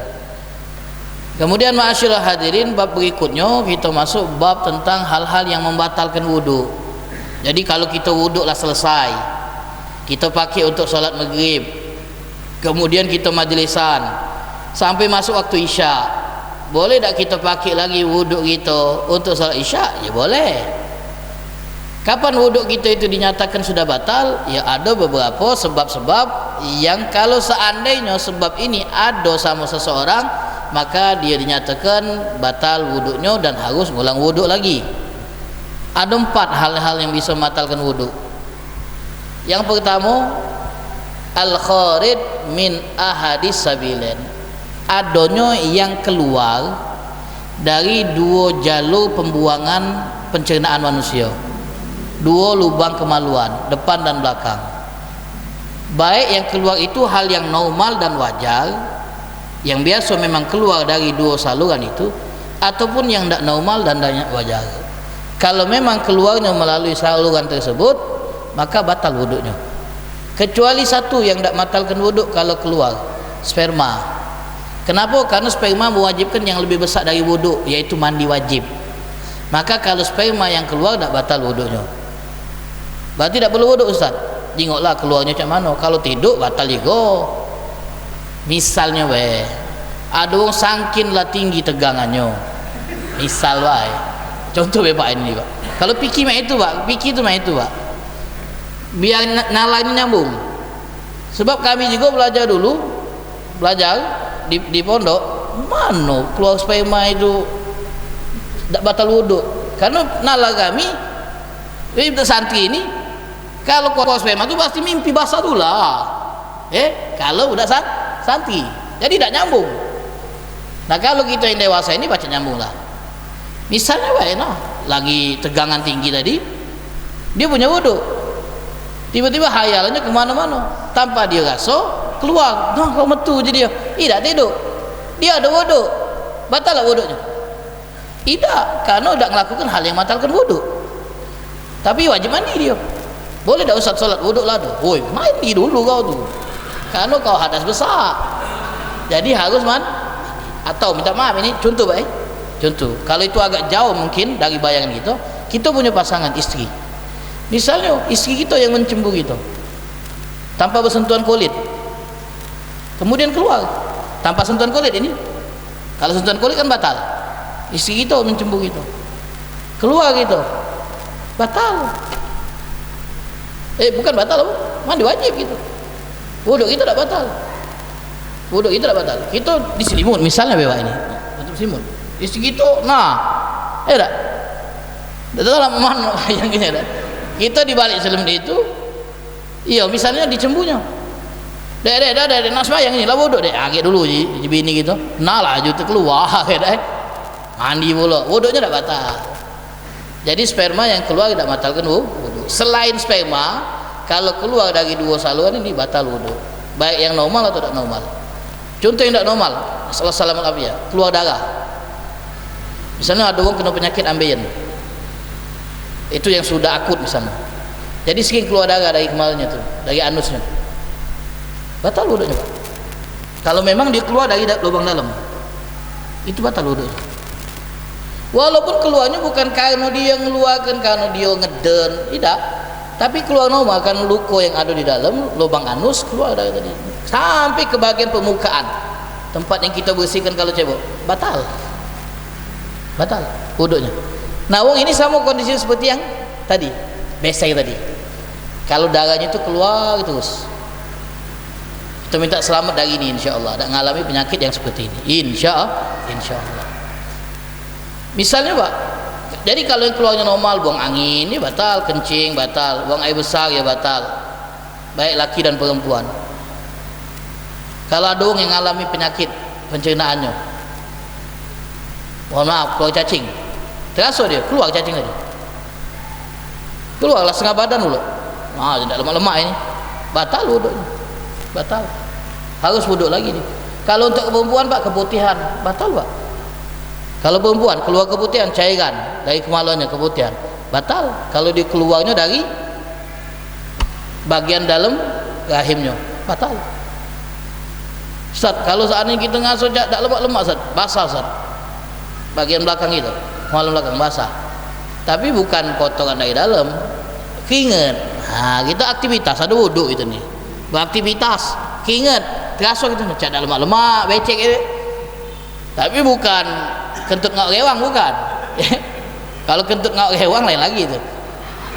Kemudian ma'asyiral hadirin, bab berikutnya kita masuk bab tentang hal-hal yang membatalkan wudhu. Jadi kalau kita wudhu lah selesai, kita pakai untuk sholat maghrib, kemudian kita majlisan sampai masuk waktu isya, boleh tak kita pakai lagi wudhu kita untuk sholat isya? Ya boleh. Kapan wuduk kita itu dinyatakan sudah batal? Ya ada beberapa sebab-sebab yang kalau seandainya sebab ini ada sama seseorang, maka dia dinyatakan batal wuduknya dan harus ngulang wuduk lagi. Ada 4 hal-hal yang bisa membatalkan wuduk. Yang pertama, al-kharid min ahadis sabilen, adanya yang keluar dari 2 jalur pembuangan pencernaan manusia, 2 lubang kemaluan, depan dan belakang. Baik yang keluar itu hal yang normal dan wajar, yang biasa memang keluar dari 2 saluran itu, ataupun yang tidak normal dan tidak wajar. Kalau memang keluarnya melalui saluran tersebut, maka batal wuduknya. Kecuali satu yang tidak batalkan wuduk kalau keluar, sperma. Kenapa? Karena sperma mewajibkan yang lebih besar dari wuduk, yaitu mandi wajib. Maka kalau sperma yang keluar tidak batal wuduknya. Berarti tidak perlu wuduk Ustaz. Tengoklah keluarnya macam mana. Kalau tidur batal juga. Misalnya ada orang sangkin lah tinggi tegangannya, misal Contoh Pak ini Pak. Kalau fikih mah itu Pak, fikih itu mah itu Pak. Biar nalanya nyambung. Sebab kami juga belajar di pondok, mana keluar sperma itu tidak batal wudhu. Karena nala kami santri ini kalau keluar sperma itu pasti mimpi basah dulu lah. Kalau udah santri, jadi tidak nyambung. Nah kalau kita yang dewasa ini baca nyambung lah. Misalnya lagi tegangan tinggi tadi, dia punya wudhu, tiba-tiba hayalannya kemana-mana, tanpa dia gaso keluar, kau metu jadi dia tidak tidur, dia ada wudhu, batal lah wudhunya? Tidak, karena udah melakukan hal yang batalkan wudhu. Tapi wajib mandi dia. Boleh tak Ustaz sholat wudhu lah tu? Woi, mandi dulu kau tu, karena kau hadas besar, jadi harus atau minta maaf ini contoh contoh, kalau itu agak jauh mungkin dari bayangan kita punya pasangan istri, misalnya istri kita yang mencemburu kita tanpa bersentuhan kulit, kemudian keluar tanpa sentuhan kulit ini, kalau sentuhan kulit kan batal, istri kita mencemburu kita keluar gitu batal, bukan batal, mandi wajib gitu, wudhu kita tidak batal, wudhu kita tidak batal, kita diselimut misalnya bewa ini untuk selimut istri kita, tak tahu lah mana yang gini ada. Kita dibalik selimut itu, iya misalnya dicembunya, dek nak sembahyang ini lah wudhu dek, agak dulu ji bini gitu, lah juta keluar, mandi pula, wudhunya tak batal. Jadi sperma yang keluar tidak batalkan wudhu. Selain sperma, kalau keluar dari dua saluran ini batal wudhu, baik yang normal atau tidak normal. Contoh yang tidak normal, assalamualaikum ya, keluar darah. Misalnya ada orang kena penyakit ambeien, itu yang sudah akut misalnya, jadi sering keluar darah dari kemaluannya tuh, dari anusnya, batal wudhunya Pak. Kalau memang dia keluar dari lubang dalam, itu batal wudhunya. Walaupun keluarnya bukan karena dia ngeluarkan, karena dia ngeden, tidak, tapi keluar normal karena luka yang ada di dalam lubang anus keluar dari tadi sampai ke bagian permukaan tempat yang kita bersihkan kalau cebok, batal wudhunya. Nah wong ini sama kondisi seperti yang tadi besek tadi, kalau darahnya itu keluar terus, kita minta selamat dari ini insyaallah, tidak mengalami penyakit yang seperti ini insyaallah. Misalnya Pak, jadi kalau yang keluarnya normal, buang angin ini batal, kencing batal, buang air besar ya batal, baik laki dan perempuan. Kalau ada orang yang mengalami penyakit pencernaannya, mohon maaf, keluar cacing, terasa dia keluar cacing tadi, keluarlah setengah badan dulu, tidak lemak-lemak ini, batal wudhunya, batal, harus wudhu lagi nih. Kalau untuk perempuan Pak, keputihan batal Pak. Kalau perempuan keluar keputihan, cairan dari kemaluannya keputihan, batal. Kalau dia keluarnya dari bagian dalam rahimnya, batal. Ustaz, kalau seandainya kita ngasuh tak lemak-lemak Ustaz, basah Ustaz, bagian belakang itu, kemaluan belakang basah, tapi bukan kotoran dari dalam, keringat. Kita aktivitas, ada wudhu itu nih, beraktivitas, keringat, terasa gitu, tak lemak-lemak, becek itu, tapi bukan kentut ngak rewang, bukan. Kalau kentut ngak rewang lain lagi itu,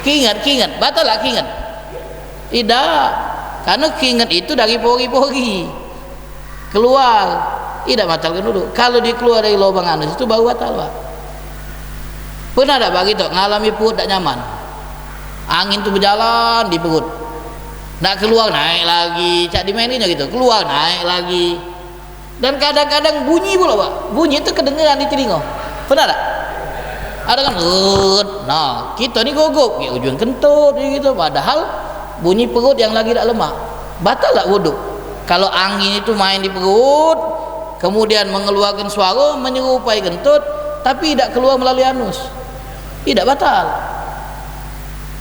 keringat, batal lah keringat? Tidak, karena keringat itu dari pori-pori keluar, tidak batalkan dulu. Kalau dia keluar dari lubang anus itu baru batal Pak. Pernah tak Pak gitu ngalami perut tak nyaman, angin itu berjalan di perut, nak keluar naik lagi, cak dimaininya gitu, keluar naik lagi, dan kadang-kadang bunyi pula Pak, bunyi itu kedengeran di telinga, pernah tak? Ada kan, nah kita ni gogok ya, ujung kentut gitu, padahal bunyi perut yang lagi tak lemak, batal tak wudhu? Kalau angin itu main di perut, kemudian mengeluarkan suara menyerupai kentut, tapi tidak keluar melalui anus, tidak batal.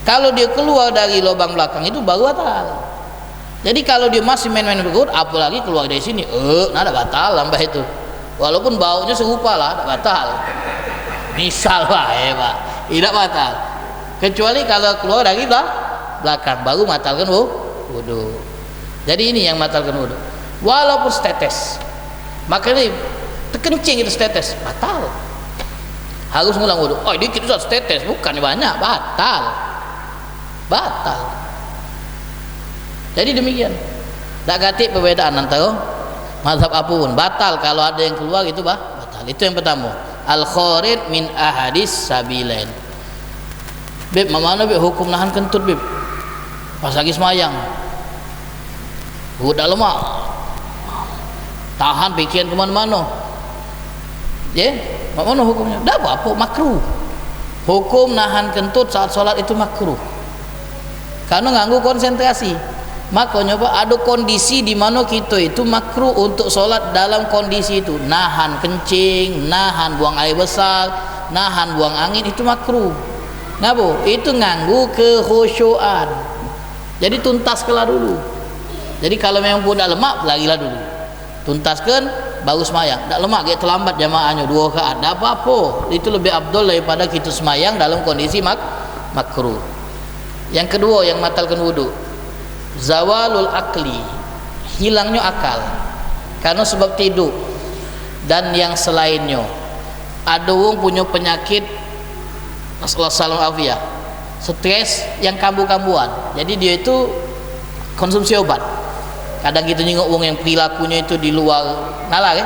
Kalau dia keluar dari lubang belakang itu baru batal. Jadi kalau dia masih main-main perut, apalagi keluar dari sini, ada batal lambah itu. Walaupun baunya serupa lah, tidak batal. Misal Pak, tidak batal. Kecuali kalau keluar dari belakang, baru batalkan wudhu. Jadi ini yang batalkan wudhu. Walaupun setetes, makanya terkencing itu setetes, batal. harus ngulang wudu. Oh dikit Ustaz, setetes, bukan banyak, batal. Jadi demikian. Tak gatik perbezaan antara mazhab apapun, batal kalau ada yang keluar itu batal. Itu yang pertama. Al kharid min ahadis sabilain. Beb, mana beb hukum nahan kentut beb? Pas lagi semayang. Udah lemak. Tahan pikiran ke mana-mana. Mana hukumnya? Dah apa? Makruh. Hukum nahan kentut saat solat itu makruh. Karena ganggu konsentrasi. Makanya ada kondisi di mana kita itu makruh untuk solat dalam kondisi itu. Nahan kencing, nahan buang air besar, nahan buang angin, itu makruh. Ngapa? Itu ganggu kekhusyuan. Jadi tuntaskanlah dulu. Jadi kalau memang pun dah lemak, lagilah dulu. Tuntaskan baru semayang. Tak lemak, dia terlambat jamaahnya 2 rakaat. Tak apa-apa. Itu lebih abdul daripada kita semayang dalam kondisi makruh. Yang kedua yang batalkan wudu, zawalul akli, hilangnya akal karena sebab tidur dan yang selainnya. Ada orang punya penyakit Assalamualaikum, stres yang kambuh-kambuhan, jadi dia itu konsumsi obat. Kadang kita nengok orang yang perilakunya itu di luar nalar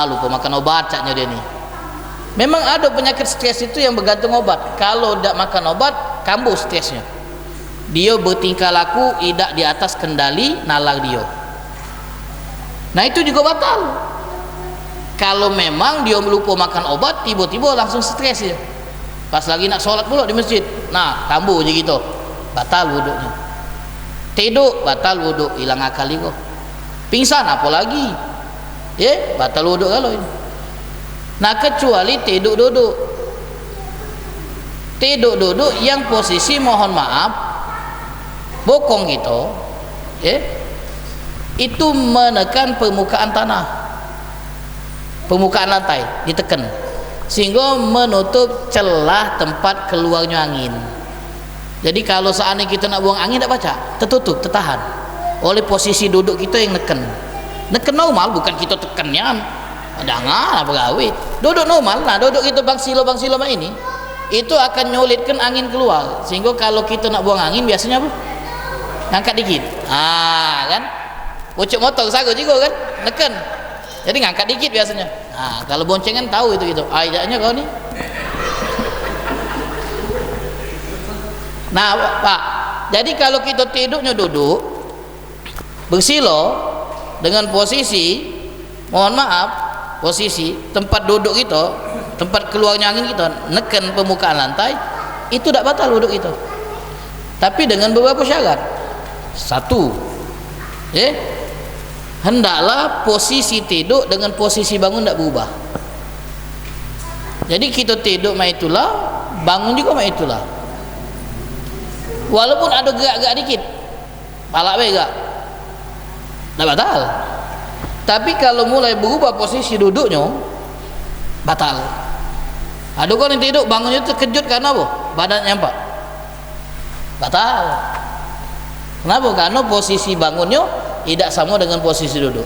lupa makan obat caknya dia ni. Memang ada penyakit stres itu yang bergantung obat. Kalau tak makan obat, kambuh stresnya. Dia bertingkah laku tidak di atas kendali nalar dia. Nah itu juga batal. Kalau memang dia lupa makan obat, tiba-tiba langsung stres dia. Pas lagi nak solat pula di masjid, nah kambuh je gitu, batal wuduknya. Tidur batal wuduk, hilang akal juga. Pingsan apa lagi? Batal wuduk kalau ini. Nah kecuali tidur duduk yang posisi mohon maaf bokong gitu, itu menekan permukaan tanah, permukaan lantai ditekan sehingga menutup celah tempat keluarnya angin. Jadi kalau seandainya kita nak buang angin tak baca, tertutup, tertahan oleh posisi duduk kita yang neken normal, bukan kita tekannya. Jangan apa gawe, duduk normal. Nah duduk kita bang silo ini itu akan nyulitkan angin keluar, sehingga kalau kita nak buang angin biasanya apa? Ngangkat dikit, kan ucuk motor sago juga kan neken, jadi ngangkat dikit biasanya. Kalau boncengan tahu itu gitu, ajaknya kau ni. Nah Pak, jadi kalau kita tidurnya duduk bersilo dengan posisi mohon maaf, posisi tempat duduk kita, tempat keluarnya angin kita neken permukaan lantai, itu tak batal duduk itu, tapi dengan beberapa syarat. Satu, hendaklah posisi tidur dengan posisi bangun tak berubah. Jadi kita tidur itulah, bangun juga itulah, walaupun ada gerak-gerak dikit, palak baik gak, tak batal. Tapi kalau mulai berubah posisi duduknya, batal. Ada orang yang tidur bangunnya terkejut karena apa? Badannya nampak, batal. Kenapa? Karena posisi bangunnya tidak sama dengan posisi duduk.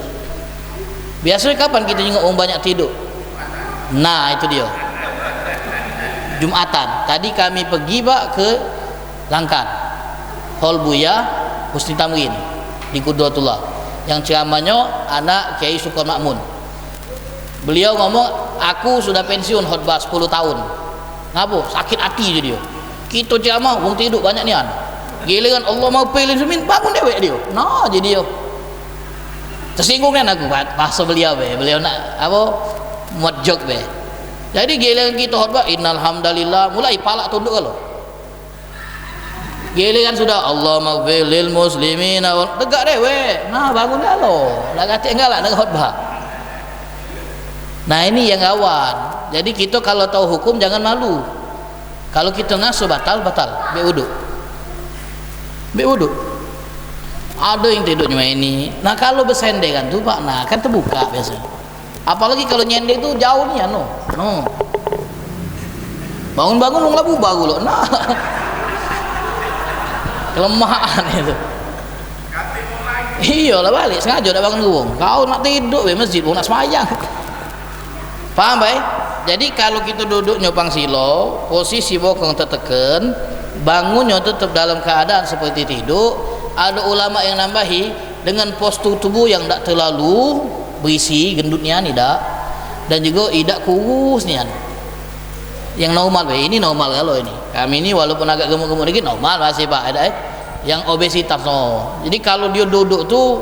Biasanya kapan kita tengok orang banyak tidur? Nah itu dia, Jumatan. Tadi kami pergi ke Langkat, Hall Buya Husni Tamrin di Qudratullah, yang ceramahnya anak Kiai Sukron Makmun. Beliau ngomong, aku sudah pensiun khutbah 10 tahun. Ngapa? Sakit hati je dia. Kita ceramah orang tidur banyak nian. Giliran Allah mau pilih semin, bangun dewek dia. Nah jadi dia tersinggung kan aku bahasa beliau beliau nak apa muat jok jadi giliran kita khutbah innal hamdalillah, mulai palak tunduk kalau giliran sudah Allah maghfir lil muslimin, tegak dewek. Nah bangun kalau dah kata enggak lah nak khutbah. Nah ini yang kawan. Jadi kita kalau tahu hukum jangan malu. Kalau kita ngasuh batal bewuduk. Ada yang tidurnya ini. Nah kalau bersenderan tuh Pak, nah kan terbuka biasa. Apalagi kalau nyender itu jauh nih no. Bangun-bangun nggak bubar lo. Nah kelemahan itu. Iya lah balik sengaja udah bangun gua. Kau nak tidur di masjid, mau nak semayang. Paham baik? Jadi kalau kita duduk nyopang silo, posisi bokong tertekan, bangunnya tetap dalam keadaan seperti tidur. Ada ulama yang nambahi dengan postur tubuh yang tak terlalu berisi gendutnya tidak, dan juga tidak kurus nian. Yang normal, ini normal kalau ini. Kami ini walaupun agak gemuk-gemuk dikit normal masih Pak, ada yang obesitas no. Jadi kalau dia duduk tuh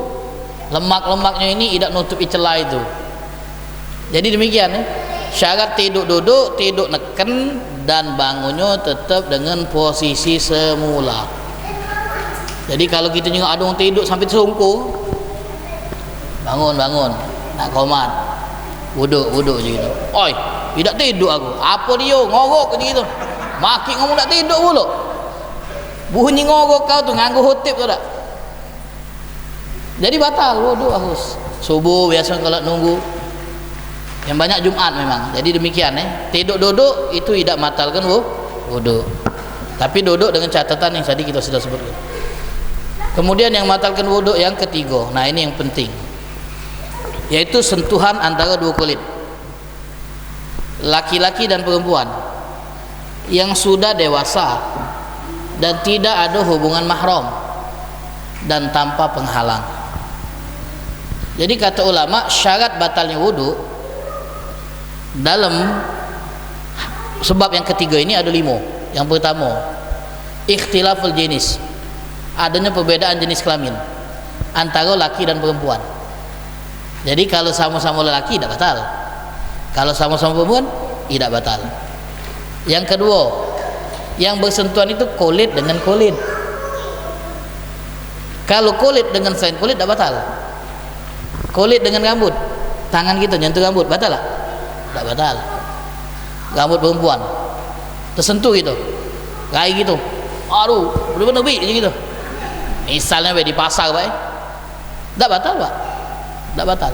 lemak-lemaknya ini tidak nutupi celah itu. Jadi demikian syarat tidur duduk, tidur neken, dan bangunnya tetap dengan posisi semula. Jadi kalau kita juga ada orang tidur sampai tersungkur, bangun nak komat, wuduk je gitu. Oi, tidak tidur aku. Apa dia ngorok gitu. Maki ngomong tak tidur pula. Bunyi ngorok kau tu nganggu hutip tu tak. Jadi batal wuduk harus. Subuh biasa kalau nunggu. Yang banyak Jumat memang. Jadi demikian tidur duduk itu tidak batalkan wuduk. Tapi duduk dengan catatan yang tadi kita sudah sebutkan. Kemudian yang batalkan wuduk yang ketiga. Nah, ini yang penting. Yaitu sentuhan antara dua kulit. Laki-laki dan perempuan yang sudah dewasa dan tidak ada hubungan mahram dan tanpa penghalang. Jadi kata ulama, syarat batalnya wudhu dalam sebab yang ketiga ini ada 5. Yang pertama, ikhtilaful jenis, adanya perbedaan jenis kelamin antara laki dan perempuan. Jadi kalau sama-sama lelaki tidak batal, kalau sama-sama perempuan tidak batal. Yang kedua, yang bersentuhan itu kulit dengan kulit. Kalau kulit dengan selain kulit tidak batal. Kulit dengan rambut, tangan kita nyentuh rambut, batal tak? Tidak batal. Rambut perempuan tersentuh gitu, kayak gitu, aduh bener-bener gitu. Misalnya di pasar Pak, tidak batal Pak, tidak batal.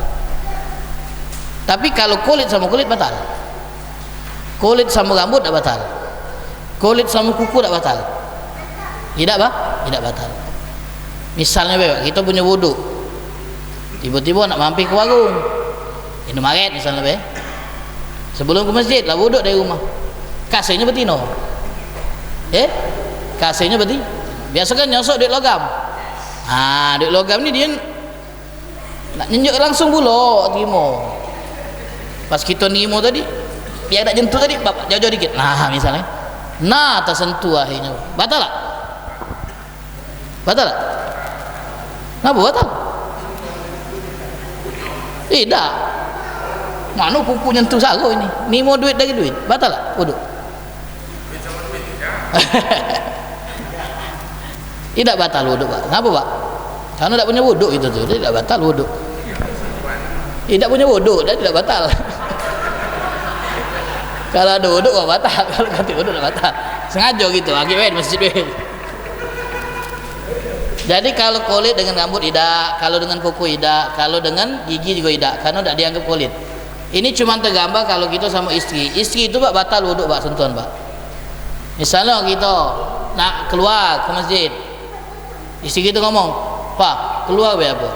Tapi kalau kulit sama kulit batal. Kulit sama rambut tidak batal. Kulit sama kuku tidak batal. Tidak Pak? Tidak batal. Misalnya Pak, kita punya wudhu, tiba-tiba nak mampir ke warung Indomaret misalnya Pak, sebelum ke masjid lah wudhu dari rumah, kasirnya betino, kasirnya beti. Biasa kan nyosok duit logam. Duit logam ni dia nak nyenjuk langsung pula terima. Pas kita nimo tadi, dia nak jentuh tadi, bapak jauh-jauh dikit. Nah misalnya, tersentuh akhirnya, batal tak? Batal tak? Kenapa batal? Tidak. Mana kuku nyentuh sago ini? Nimo duit dari duit, batal tak? Wuduk. Tidak batal wuduk Pak. Kenapa Pak? Karena tidak punya wuduk itu tuh, dia tidak batal wuduk. Tidak punya wuduk, dia tidak batal. Kalau ada wuduk batal, kalau ganti wuduk tidak batal. Sengaja gitu, lagi di masjid. Jadi kalau kulit dengan rambut tidak, kalau dengan kuku tidak, kalau dengan gigi juga tidak, karena tidak dianggap kulit. Ini cuma tergambar kalau kita sama istri. Istri itu Pak batal wuduk Pak, sentuhan Pak. Misalnya kita nak keluar ke masjid, istri kita ngomong, Pak keluar be apa?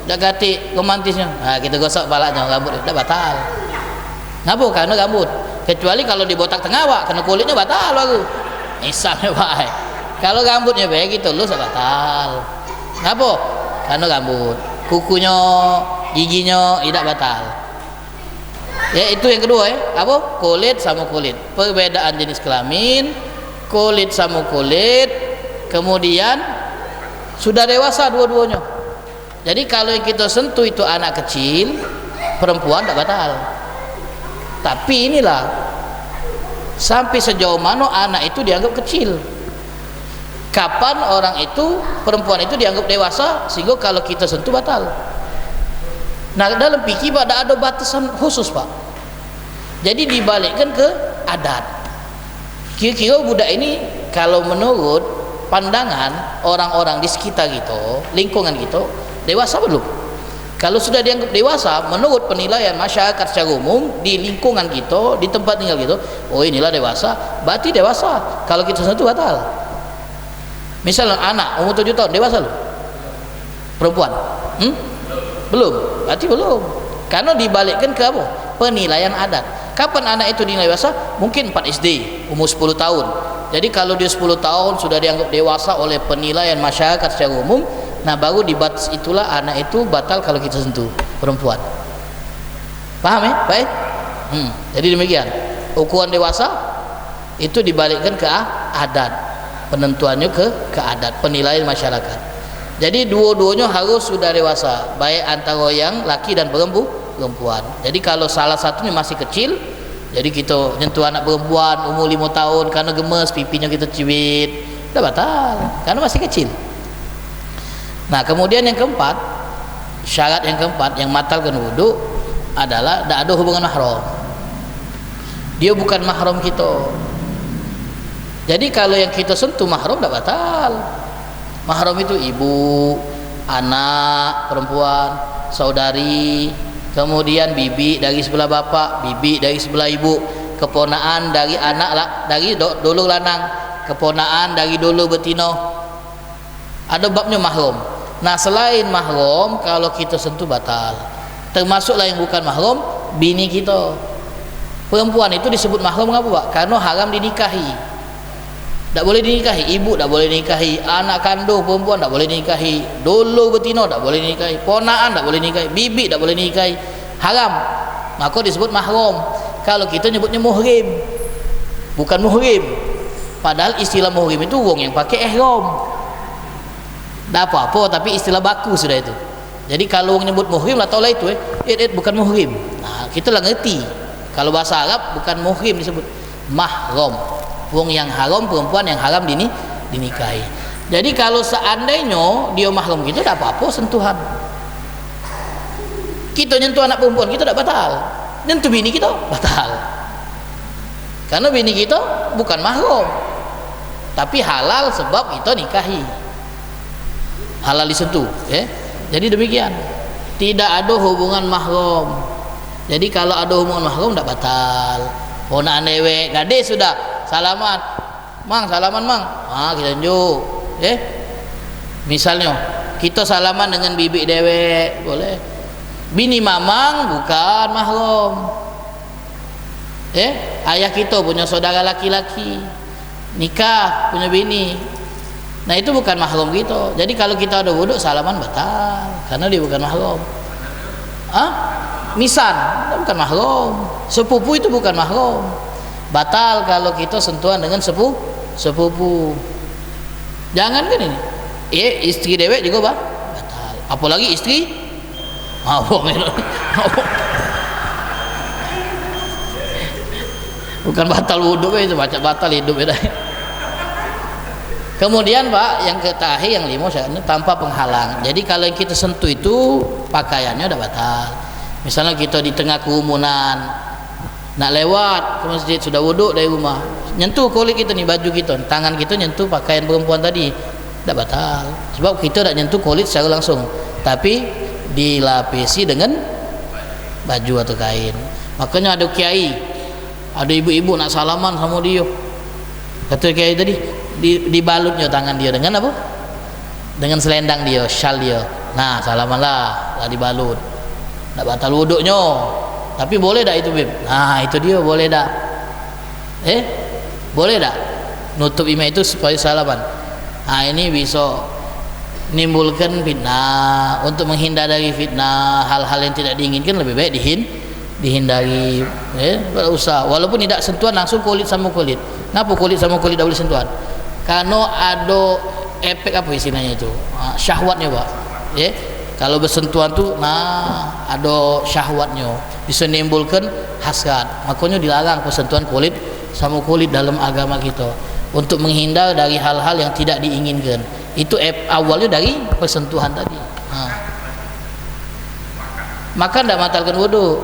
Dak ganti romantisnya. Kita gosok palanya rambut dah batal. Kenapa? Karena rambut. Kecuali kalau dibotak tengah Pak, kena kulitnya batal baru. Misalnya Pak, kalau rambutnya baik gitu lu batal. Kenapa? Karena rambut. Kukunya, giginya tidak batal. Ya itu yang kedua apa? Kulit sama kulit. Perbedaan jenis kelamin, kulit sama kulit, kemudian sudah dewasa dua-duanya. Jadi kalau yang kita sentuh itu anak kecil, perempuan tidak batal. Tapi inilah sampai sejauh mana anak itu dianggap kecil. Kapan orang itu, perempuan itu dianggap dewasa sehingga kalau kita sentuh batal. Nah dalam fikih Pak ada batasan khusus Pak. Jadi dibalikkan ke adat. Kira-kira budak ini kalau menurut pandangan orang-orang di sekitar gitu, lingkungan gitu, dewasa belum? Kalau sudah dianggap dewasa, menurut penilaian masyarakat secara umum di lingkungan kita, di tempat tinggal gitu, oh inilah dewasa, berarti dewasa. Kalau kita sentuh batal. Misalnya anak umur 7 tahun dewasa loh, perempuan, belum, berarti belum. Karena dibalikkan ke apa? Penilaian adat. Kapan anak itu dinilai dewasa? Mungkin 4 SD, umur 10 tahun. Jadi kalau dia 10 tahun sudah dianggap dewasa oleh penilaian masyarakat secara umum, nah baru di batas itulah anak itu batal kalau kita sentuh perempuan. Paham ya? Baik. Jadi demikian. Ukuran dewasa itu dibalikkan ke adat. Penentuannya ke adat, penilaian masyarakat. Jadi dua-duanya harus sudah dewasa, baik antara yang laki dan perempuan. Jadi kalau salah satunya masih kecil, jadi kita nyentuh anak perempuan umur 5 tahun karena gemes pipinya kita cibit, dah batal karena masih kecil. Nah, kemudian yang keempat, syarat yang keempat yang batalkan wudu adalah tak ada hubungan mahram. Dia bukan mahram kita. Jadi kalau yang kita sentuh mahram tak batal. Mahram itu ibu, anak perempuan, saudari, kemudian bibi dari sebelah bapak, bibi dari sebelah ibu, keponaan dari anak lah, dari dulu lanang, keponaan dari dulu betina. Ada babnya mahram. Nah, selain mahram kalau kita sentuh batal. Termasuklah yang bukan mahram, bini kita. Perempuan itu disebut mahram kenapa, Pak? Karena haram dinikahi. Tak boleh dinikahi, ibu tak boleh dinikahi, anak kandung perempuan tak boleh dinikahi, dulu betina tak boleh dinikahi, ponaan tak boleh dinikahi, bibi tak boleh dinikahi, haram. Maka disebut mahram. Kalau kita nyebutnya muhrim, bukan muhrim. Padahal istilah muhrim itu wong yang pakai ihram. Tak apa-apa, tapi istilah baku sudah itu. Jadi kalau wong nyebut muhrim lah tahulah itu bukan muhrim. Nah, kita lah ngerti. Kalau bahasa Arab bukan muhrim disebut mahram. Wong yang haram, perempuan yang haram dinikahi. Jadi kalau seandainya dia mahram kita tak apa-apa sentuhan. Kita nyentuh anak perempuan kita tak batal. Nyentuh bini kita batal. Karena bini kita bukan mahram. Tapi halal sebab kita nikahi. Halal disentuh, ya. Jadi demikian. Tidak ada hubungan mahram. Jadi kalau ada hubungan mahram tak batal. Ponaan dewek, gadis sudah salaman, mang salaman mang, kita tunjuk, misalnya kita salaman dengan bibi dewek boleh, bini mamang bukan mahram, ayah kita punya saudara laki-laki nikah punya bini, nah itu bukan mahram kita. Jadi kalau kita ada wudu salaman batal karena dia bukan mahram. Nisan bukan mahram, sepupu itu bukan mahram, batal kalau kita sentuhan dengan sepupu. Jangan kan ini, istri dewek juga batal, apalagi istri bukan batal wudhu itu, baca batal hidup ya. Kemudian Pak, yang terakhir yang 5 tanpa penghalang. Jadi kalau yang kita sentuh itu pakaiannya udah batal. Misalnya kita di tengah kerumunan nak lewat ke masjid, sudah wuduk dari rumah, nyentuh kulit kita nih, baju kita, tangan kita nyentuh pakaian perempuan tadi, tidak batal. Sebab kita tidak nyentuh kulit secara langsung, tapi dilapisi dengan baju atau kain. Makanya ada kiai, ada ibu-ibu nak salaman sama dia, kata kiai tadi, dibalutnya tangan dia dengan apa? Dengan selendang dia, syal dia. Nah, salamanlah, lah dibalut. Tak batal wuduknya. Tapi boleh tak itu, Bib? Nah, itu dia, boleh tak? Boleh tak? Nutup imam itu supaya salaman. Nah, ini bisa menimbulkan fitnah. Untuk menghindar dari fitnah, hal-hal yang tidak diinginkan lebih baik dihindari. Tak usah. Walaupun tidak sentuhan langsung kulit sama kulit. Kenapa kulit sama kulit tak boleh sentuhan? Karena ada efek apa istilahnya itu? Syahwatnya, Pak. Kalau bersentuhan tuh, ada syahwatnya, bisa menimbulkan hasrat. Makanya dilarang persentuhan kulit sama kulit dalam agama kita, untuk menghindar dari hal-hal yang tidak diinginkan. Itu awalnya dari persentuhan tadi. Makan tidak batalkan wudu,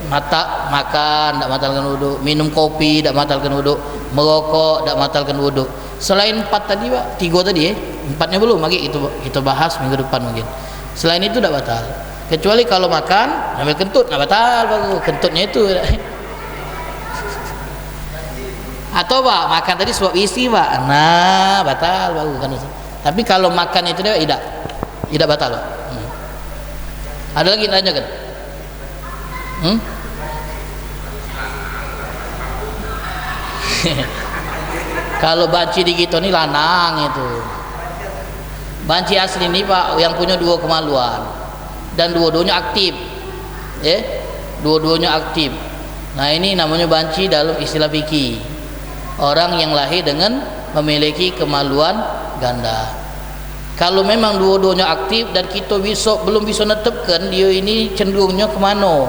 makan tidak batalkan wudu, minum kopi tidak batalkan wudu, merokok tidak batalkan wudu. Selain 4 tadi, Pak, 3 tadi, 4-nya belum, mari kita bahas minggu depan mungkin. Selain itu tidak batal, kecuali kalau makan ambil kentut, tidak batal baru kentutnya itu. Atau Pak, makan tadi suap isi, Pak, nah batal baru kan. Tapi kalau makan itu tidak batal, Pak. Ada lagi nanya kan? Kalau banci di kita ini lanang itu. Banci asli ini Pak yang punya dua kemaluan dan dua-duanya aktif. Dua-duanya aktif. Nah, ini namanya banci dalam istilah fikih. Orang yang lahir dengan memiliki kemaluan ganda. Kalau memang dua-duanya aktif dan kita belum bisa netepkan dia ini cenderungnya kemana.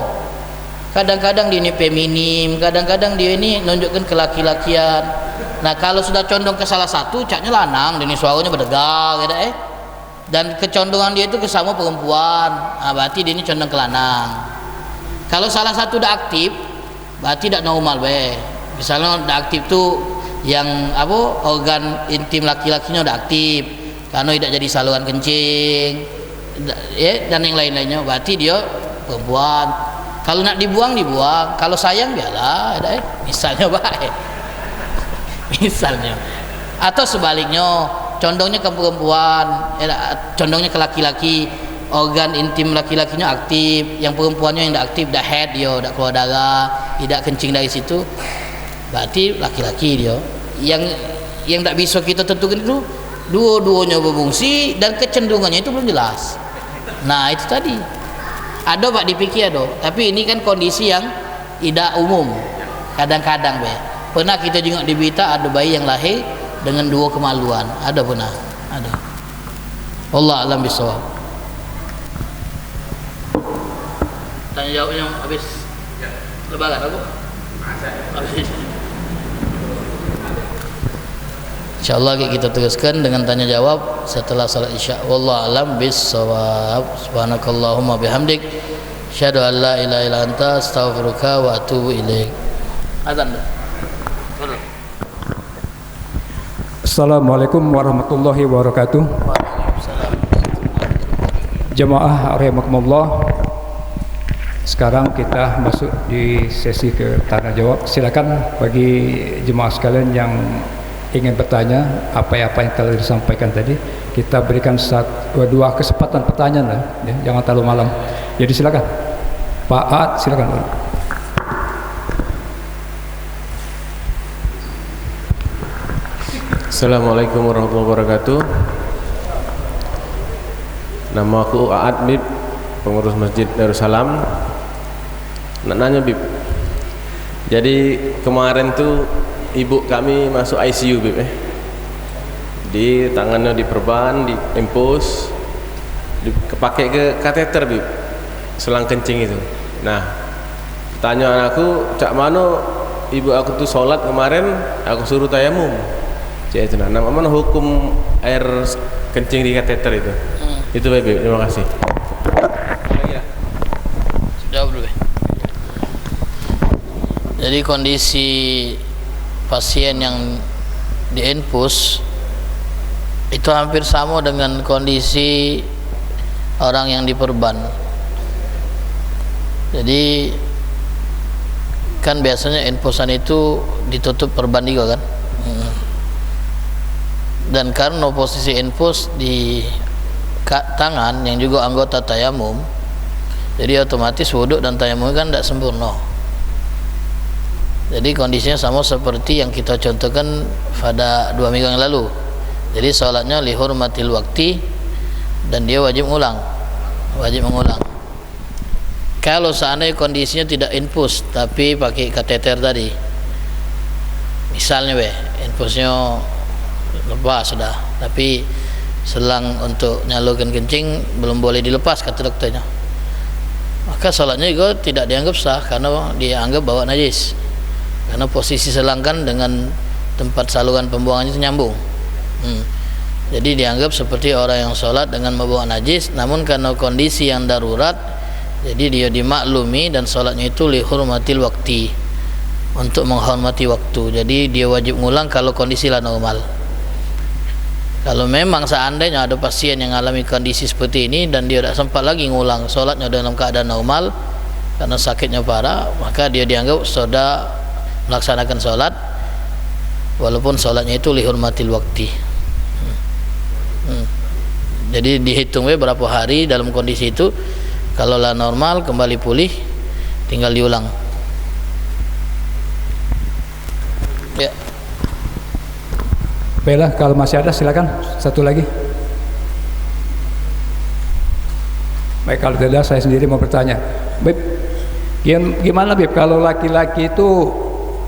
Kadang-kadang dia ini feminim, kadang-kadang dia ini nunjukkan kelaki-lakian. Nah, kalau sudah condong ke salah satu, caknya lanang, dia ini suaranya berdegar, gitu, dan kecondongan dia itu ke sama perempuan. Nah, berarti dia ini condong ke lanang. Kalau salah satu udah aktif, berarti tidak normal be. Misalnya udah aktif tuh yang organ intim laki-lakinya udah aktif, karena tidak jadi saluran kencing, dan yang lain-lainnya, berarti dia perempuan. Kalau nak dibuang, kalau sayang biarlah, misalnya baik. Misalnya, atau sebaliknya, condongnya ke perempuan, condongnya ke laki-laki, organ intim laki-lakinya aktif, yang perempuannya yang tidak aktif, dah head dia, dah keluar darah, tidak kencing dari situ, berarti laki-laki dia. Yang tak bisa kita tentukan itu dua-duanya berfungsi dan kecenderungannya itu belum jelas. Nah, itu tadi ada Pak dipikir ada, tapi ini kan kondisi yang tidak umum. Kadang-kadang pernah kita juga di berita ada bayi yang lahir dengan dua kemaluan, ada. Allah alam bisawab. Tanya jawabnya habis lebaran aku? Habis. Insyaallah kita teruskan dengan tanya jawab setelah salat Isya. Wallahu alam bissawab. Subhanakallahumma bihamdik asyhadu an la ilaha illa anta astaghfiruka wa atubu ilaik. Azan. Assalamualaikum warahmatullahi wabarakatuh. Jemaah rahimakumullah. Sekarang kita masuk di sesi ke tanya jawab. Silakan bagi jemaah sekalian yang ingin bertanya apa-apa yang telah disampaikan tadi, kita berikan dua kesempatan pertanyaan lah, jangan terlalu malam. Jadi silakan Pak Aat, silakan. Assalamualaikum warahmatullahi wabarakatuh. Nama aku Aat Bib, pengurus Masjid Darussalam. Nak nanya Bib, jadi kemarin tuh ibu kami masuk ICU Bib, di tangannya diperban, diimpus, pakai ke kateter Bib, selang kencing itu. Nah, pertanyaan aku, cak mana ibu aku tuh sholat kemarin, aku suruh tayamum. Cak itu nah, mana hukum air kencing di kateter itu? Itu Bib, terima kasih. Jawab dulu. Jadi kondisi pasien yang diinfus itu hampir sama dengan kondisi orang yang diperban. Jadi kan biasanya infusan itu ditutup perban juga kan, dan karena posisi infus di tangan yang juga anggota tayamum, jadi otomatis wudhu dan tayamum kan tidak sempurna. Jadi kondisinya sama seperti yang kita contohkan pada 2 minggu yang lalu. Jadi sholatnya lihurmatil wakti dan dia wajib mengulang. Kalau seandainya kondisinya tidak infus tapi pakai kateter tadi, misalnya infusnya lepas sudah, tapi selang untuk nyalurkan kencing belum boleh dilepas kata dokternya, maka sholatnya juga tidak dianggap sah karena dianggap bawa najis. Karena posisi selang kan dengan tempat saluran pembuangannya itu nyambung. Jadi dianggap seperti orang yang sholat dengan membawa najis, namun karena kondisi yang darurat, jadi dia dimaklumi dan sholatnya itu lihurmatil wakti, untuk menghormati waktu. Jadi dia wajib ngulang kalau kondisi lah normal. Kalau memang seandainya ada pasien yang mengalami kondisi seperti ini dan dia tidak sempat lagi ngulang sholatnya dalam keadaan normal karena sakitnya parah, maka dia dianggap sudah melaksanakan sholat walaupun sholatnya itu lihurmatil wakti. Jadi dihitung berapa hari dalam kondisi itu. Kalau lah normal kembali pulih, tinggal diulang. Ya. Baiklah, kalau masih ada silakan satu lagi. Baik, kalau tidak saya sendiri mau bertanya. Beb, gimana Beb kalau laki-laki itu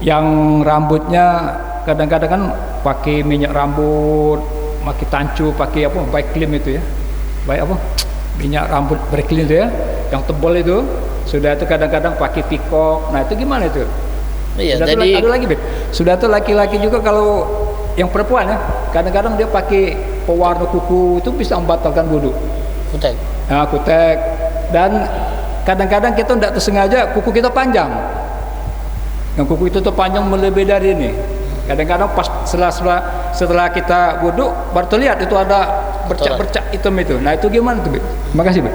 yang rambutnya kadang-kadang kan pakai minyak rambut, pakai tancu, pakai apa, baik clean itu ya, baik apa, minyak rambut berclean itu ya, yang tebal itu, sudah itu kadang-kadang pakai pikok. Nah itu gimana itu? Iya, sudah jadi ada lagi Beb, sudah itu laki-laki juga kalau yang perempuan ya, kadang-kadang dia pakai pewarna kuku, itu bisa membatalkan wudu. kutek. Nah, kutek, dan kadang-kadang kita tidak tersengaja kuku kita panjang. Yang kuku itu tuh panjang melebihi dari ini. Kadang-kadang pas setelah kita wudhu baru terlihat itu ada bercak-bercak hitam itu. Nah itu gimana tuh, Beb? Terima kasih, Beb.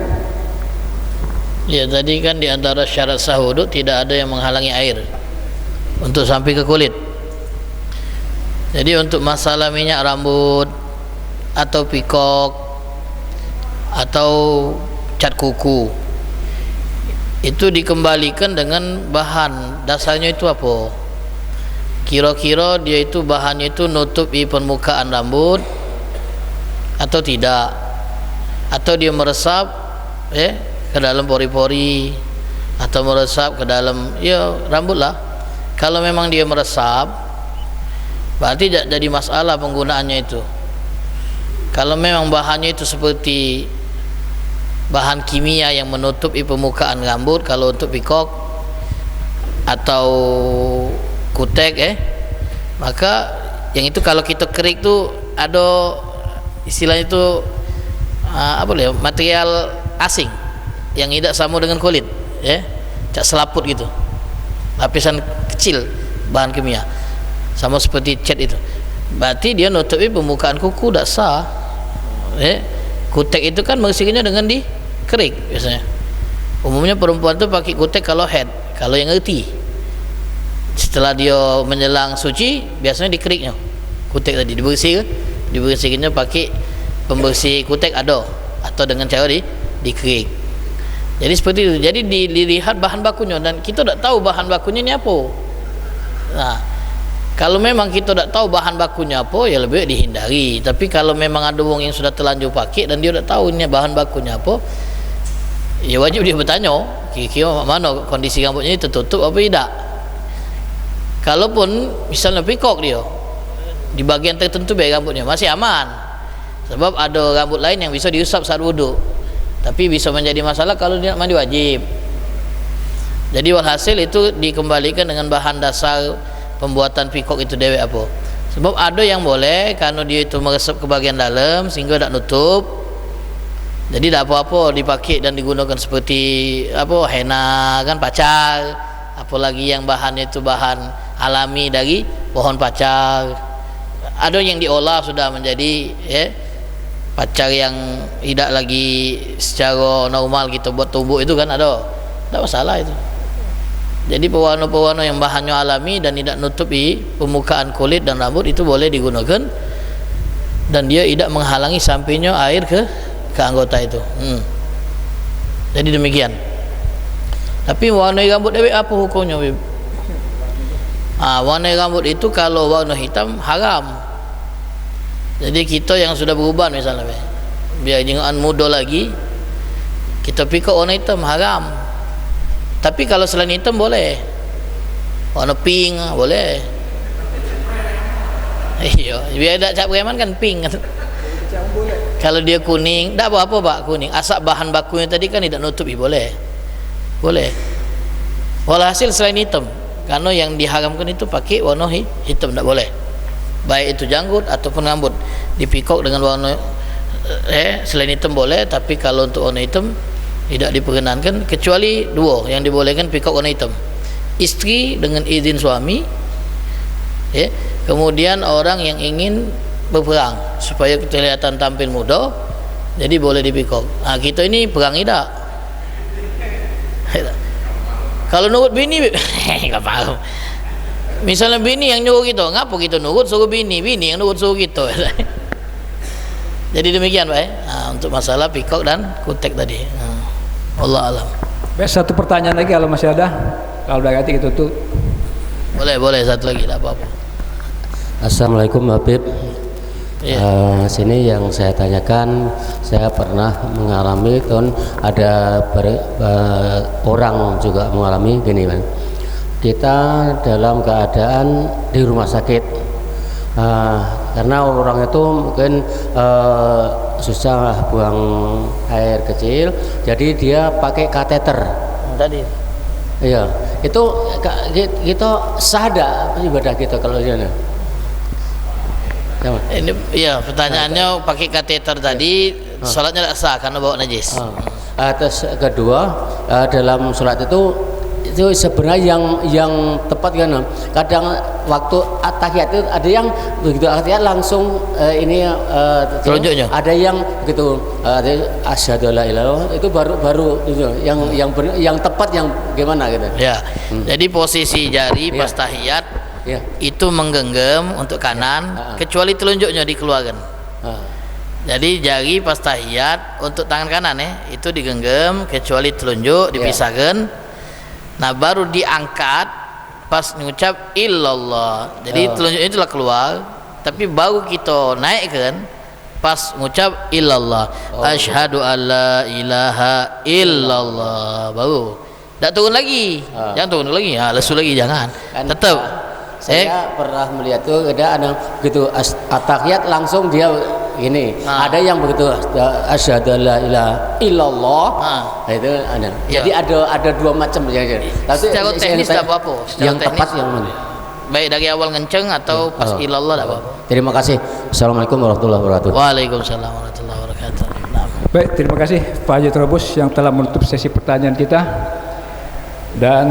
Ya, tadi kan di antara syarat sah wudu tidak ada yang menghalangi air untuk sampai ke kulit. Jadi untuk masalah minyak rambut atau pikok atau cat kuku itu dikembalikan dengan bahan dasarnya itu apa? Kira-kira dia itu bahannya itu nutupi permukaan rambut atau tidak, atau dia meresap ke dalam pori-pori atau meresap ke dalam rambut lah. Kalau memang dia meresap berarti tidak jadi masalah penggunaannya itu. Kalau memang bahannya itu seperti bahan kimia yang menutupi permukaan rambut, kalau untuk pikok atau kutek maka yang itu kalau kita kerik tuh ada istilahnya itu material asing yang tidak sama dengan kulit, cak selaput gitu, lapisan kecil bahan kimia sama seperti cat itu, berarti dia nutupi permukaan kuku tidak sah. Kutek itu kan bersihkannya dengan dikerik biasanya. Umumnya perempuan tuh pakai kutek kalau head, kalau yang ngerti. Setelah dia menjelang suci biasanya dikeriknya kutek tadi, dibersihkannya pakai pembersih kutek ada, atau dengan cara dikerik. Jadi seperti itu. Jadi dilihat bahan bakunya, dan kita tidak tahu bahan bakunya ini apa. Nah, kalau memang kita tidak tahu bahan bakunya apa, ya lebih baik dihindari. Tapi kalau memang ada orang yang sudah terlanjur pakai dan dia tidak tahu ini bahan bakunya apa, ya wajib dia bertanya, kira-kira mana kondisi rambutnya ini tertutup apa tidak. Kalaupun misalnya pikok dia di bagian tertentu baik rambutnya masih aman, sebab ada rambut lain yang bisa diusap saat wudhu, tapi bisa menjadi masalah kalau dia mandi wajib. Jadi walhasil itu dikembalikan dengan bahan dasar pembuatan pikok itu dewek apa. Sebab ada yang boleh karena dia itu meresap ke bagian dalam sehingga tidak nutup, jadi tidak apa-apa dipakai dan digunakan seperti henna kan, pacar, apalagi yang bahannya itu bahan alami dari pohon pacar. Ada yang diolah sudah menjadi pacar yang tidak lagi secara normal kita buat tubuh itu kan, ada, tidak masalah itu. Jadi pewarna-pewarna yang bahannya alami dan tidak nutupi permukaan kulit dan rambut itu boleh digunakan, dan dia tidak menghalangi sampainya air ke anggota itu. Jadi demikian. Tapi warna rambut dewek apa hukumnya, Bib? Warna rambut itu kalau warna hitam haram. Jadi kita yang sudah beruban misalnya, biar jengaan muda lagi, kita pikir warna hitam haram. Tapi kalau selain hitam boleh, warna pink boleh. Iya, biar tak cap preman kan pink. Kalau dia kuning, tak apa-apa Pak, kuning. Asal bahan bakunya tadi kan tidak nutupi, boleh. Walhasil selain hitam, karena yang diharamkan itu pakai warna hitam, tidak boleh. Baik itu janggut ataupun rambut dipikok dengan warna selain hitam boleh, tapi kalau untuk warna hitam tidak diperkenankan, kecuali dua yang dibolehkan pikok warna hitam: istri dengan izin suami, kemudian orang yang ingin berperang supaya kelihatan tampil muda, jadi boleh dipikok. Kita ini perang tidak. Kalau nurut bini nggak paham. Misalnya bini yang nyuruh kita, ngapa kita nurut, suruh bini yang nurut suruh kita. Jadi demikian Pak. Untuk masalah pikok dan kutek tadi. Allah alam. Baik, satu pertanyaan lagi kalau masih ada. Kalau udah ganti kita tutup. Boleh satu lagi, tidak apa-apa. Assalamualaikum Habib. Iya. Sini yang saya tanyakan, saya pernah mengalami kan ada orang juga mengalami gini kan. Kita dalam keadaan di rumah sakit, karena orang itu mungkin susah buang air kecil, jadi dia pakai kateter. Tadi. Iya, itu kita sah ada ibadah kita kalau ini. Ini ya pertanyaannya pakai kateter tadi, sholatnya tidak sah karena bawa najis. Terus kedua, dalam sholat itu sebenarnya yang tepat kan, kadang waktu at-tahiyat itu ada yang begitu at-tahiyat langsung telunjuknya. ada yang begitu asyhadu alla ilaha illallah itu baru itu yang tepat yang gimana gitu Ya. Jadi posisi jari pas tahiyat ya. itu menggenggam untuk kanan, kecuali telunjuknya dikeluarkan. Jadi jari pas tahiyat untuk tangan kanan itu digenggam, kecuali telunjuk dipisahkan. Nah baru diangkat pas mengucap illallah. Jadi telunjuknya itulah keluar, tapi baru kita naikkan pas mengucap illallah. Asyhadu alla ilaha illallah, baru tak turun lagi. Jangan turun lagi, lesu lagi jangan. Tetap saya pernah melihat tuh ada gitu at-tahiyat langsung dia ini ada yang begitu asyhadu alla ilaha illallah. Itu ada. Ya. Jadi ada dua macam ya. Tapi secara teknis tidak apa-apa. Yang tepat yang mana? Baik dari awal ngenceng atau pas ilallah tidak apa-apa. Terima kasih. Assalamualaikum warahmatullahi wabarakatuh. Waalaikumsalam warahmatullahi wabarakatuh. Nah. Baik, terima kasih Pak Haji Trubus yang telah menutup sesi pertanyaan kita. Dan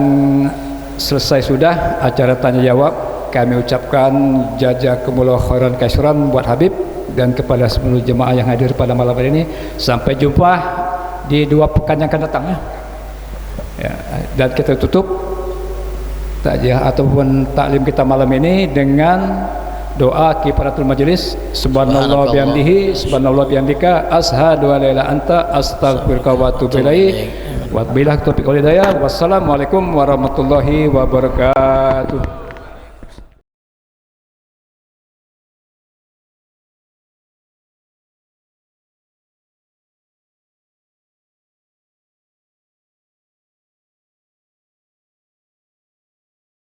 selesai sudah acara tanya jawab. Kami ucapkan jazakumullah khairan katsiran buat Habib dan kepada seluruh jemaah yang hadir pada malam hari ini. Sampai jumpa di 2 pekan yang akan datang ya. Dan kita tutup takziah ataupun taklim kita malam ini dengan doa kifaratul majelis. Subhanallah bihamdihi, subhanallah bihamdika, asyhadu an la ilaha illa anta, astaghfiruka wa atubu ilaik. Wa billahi taufiq wal hidayah. Wassalamualaikum warahmatullahi wabarakatuh.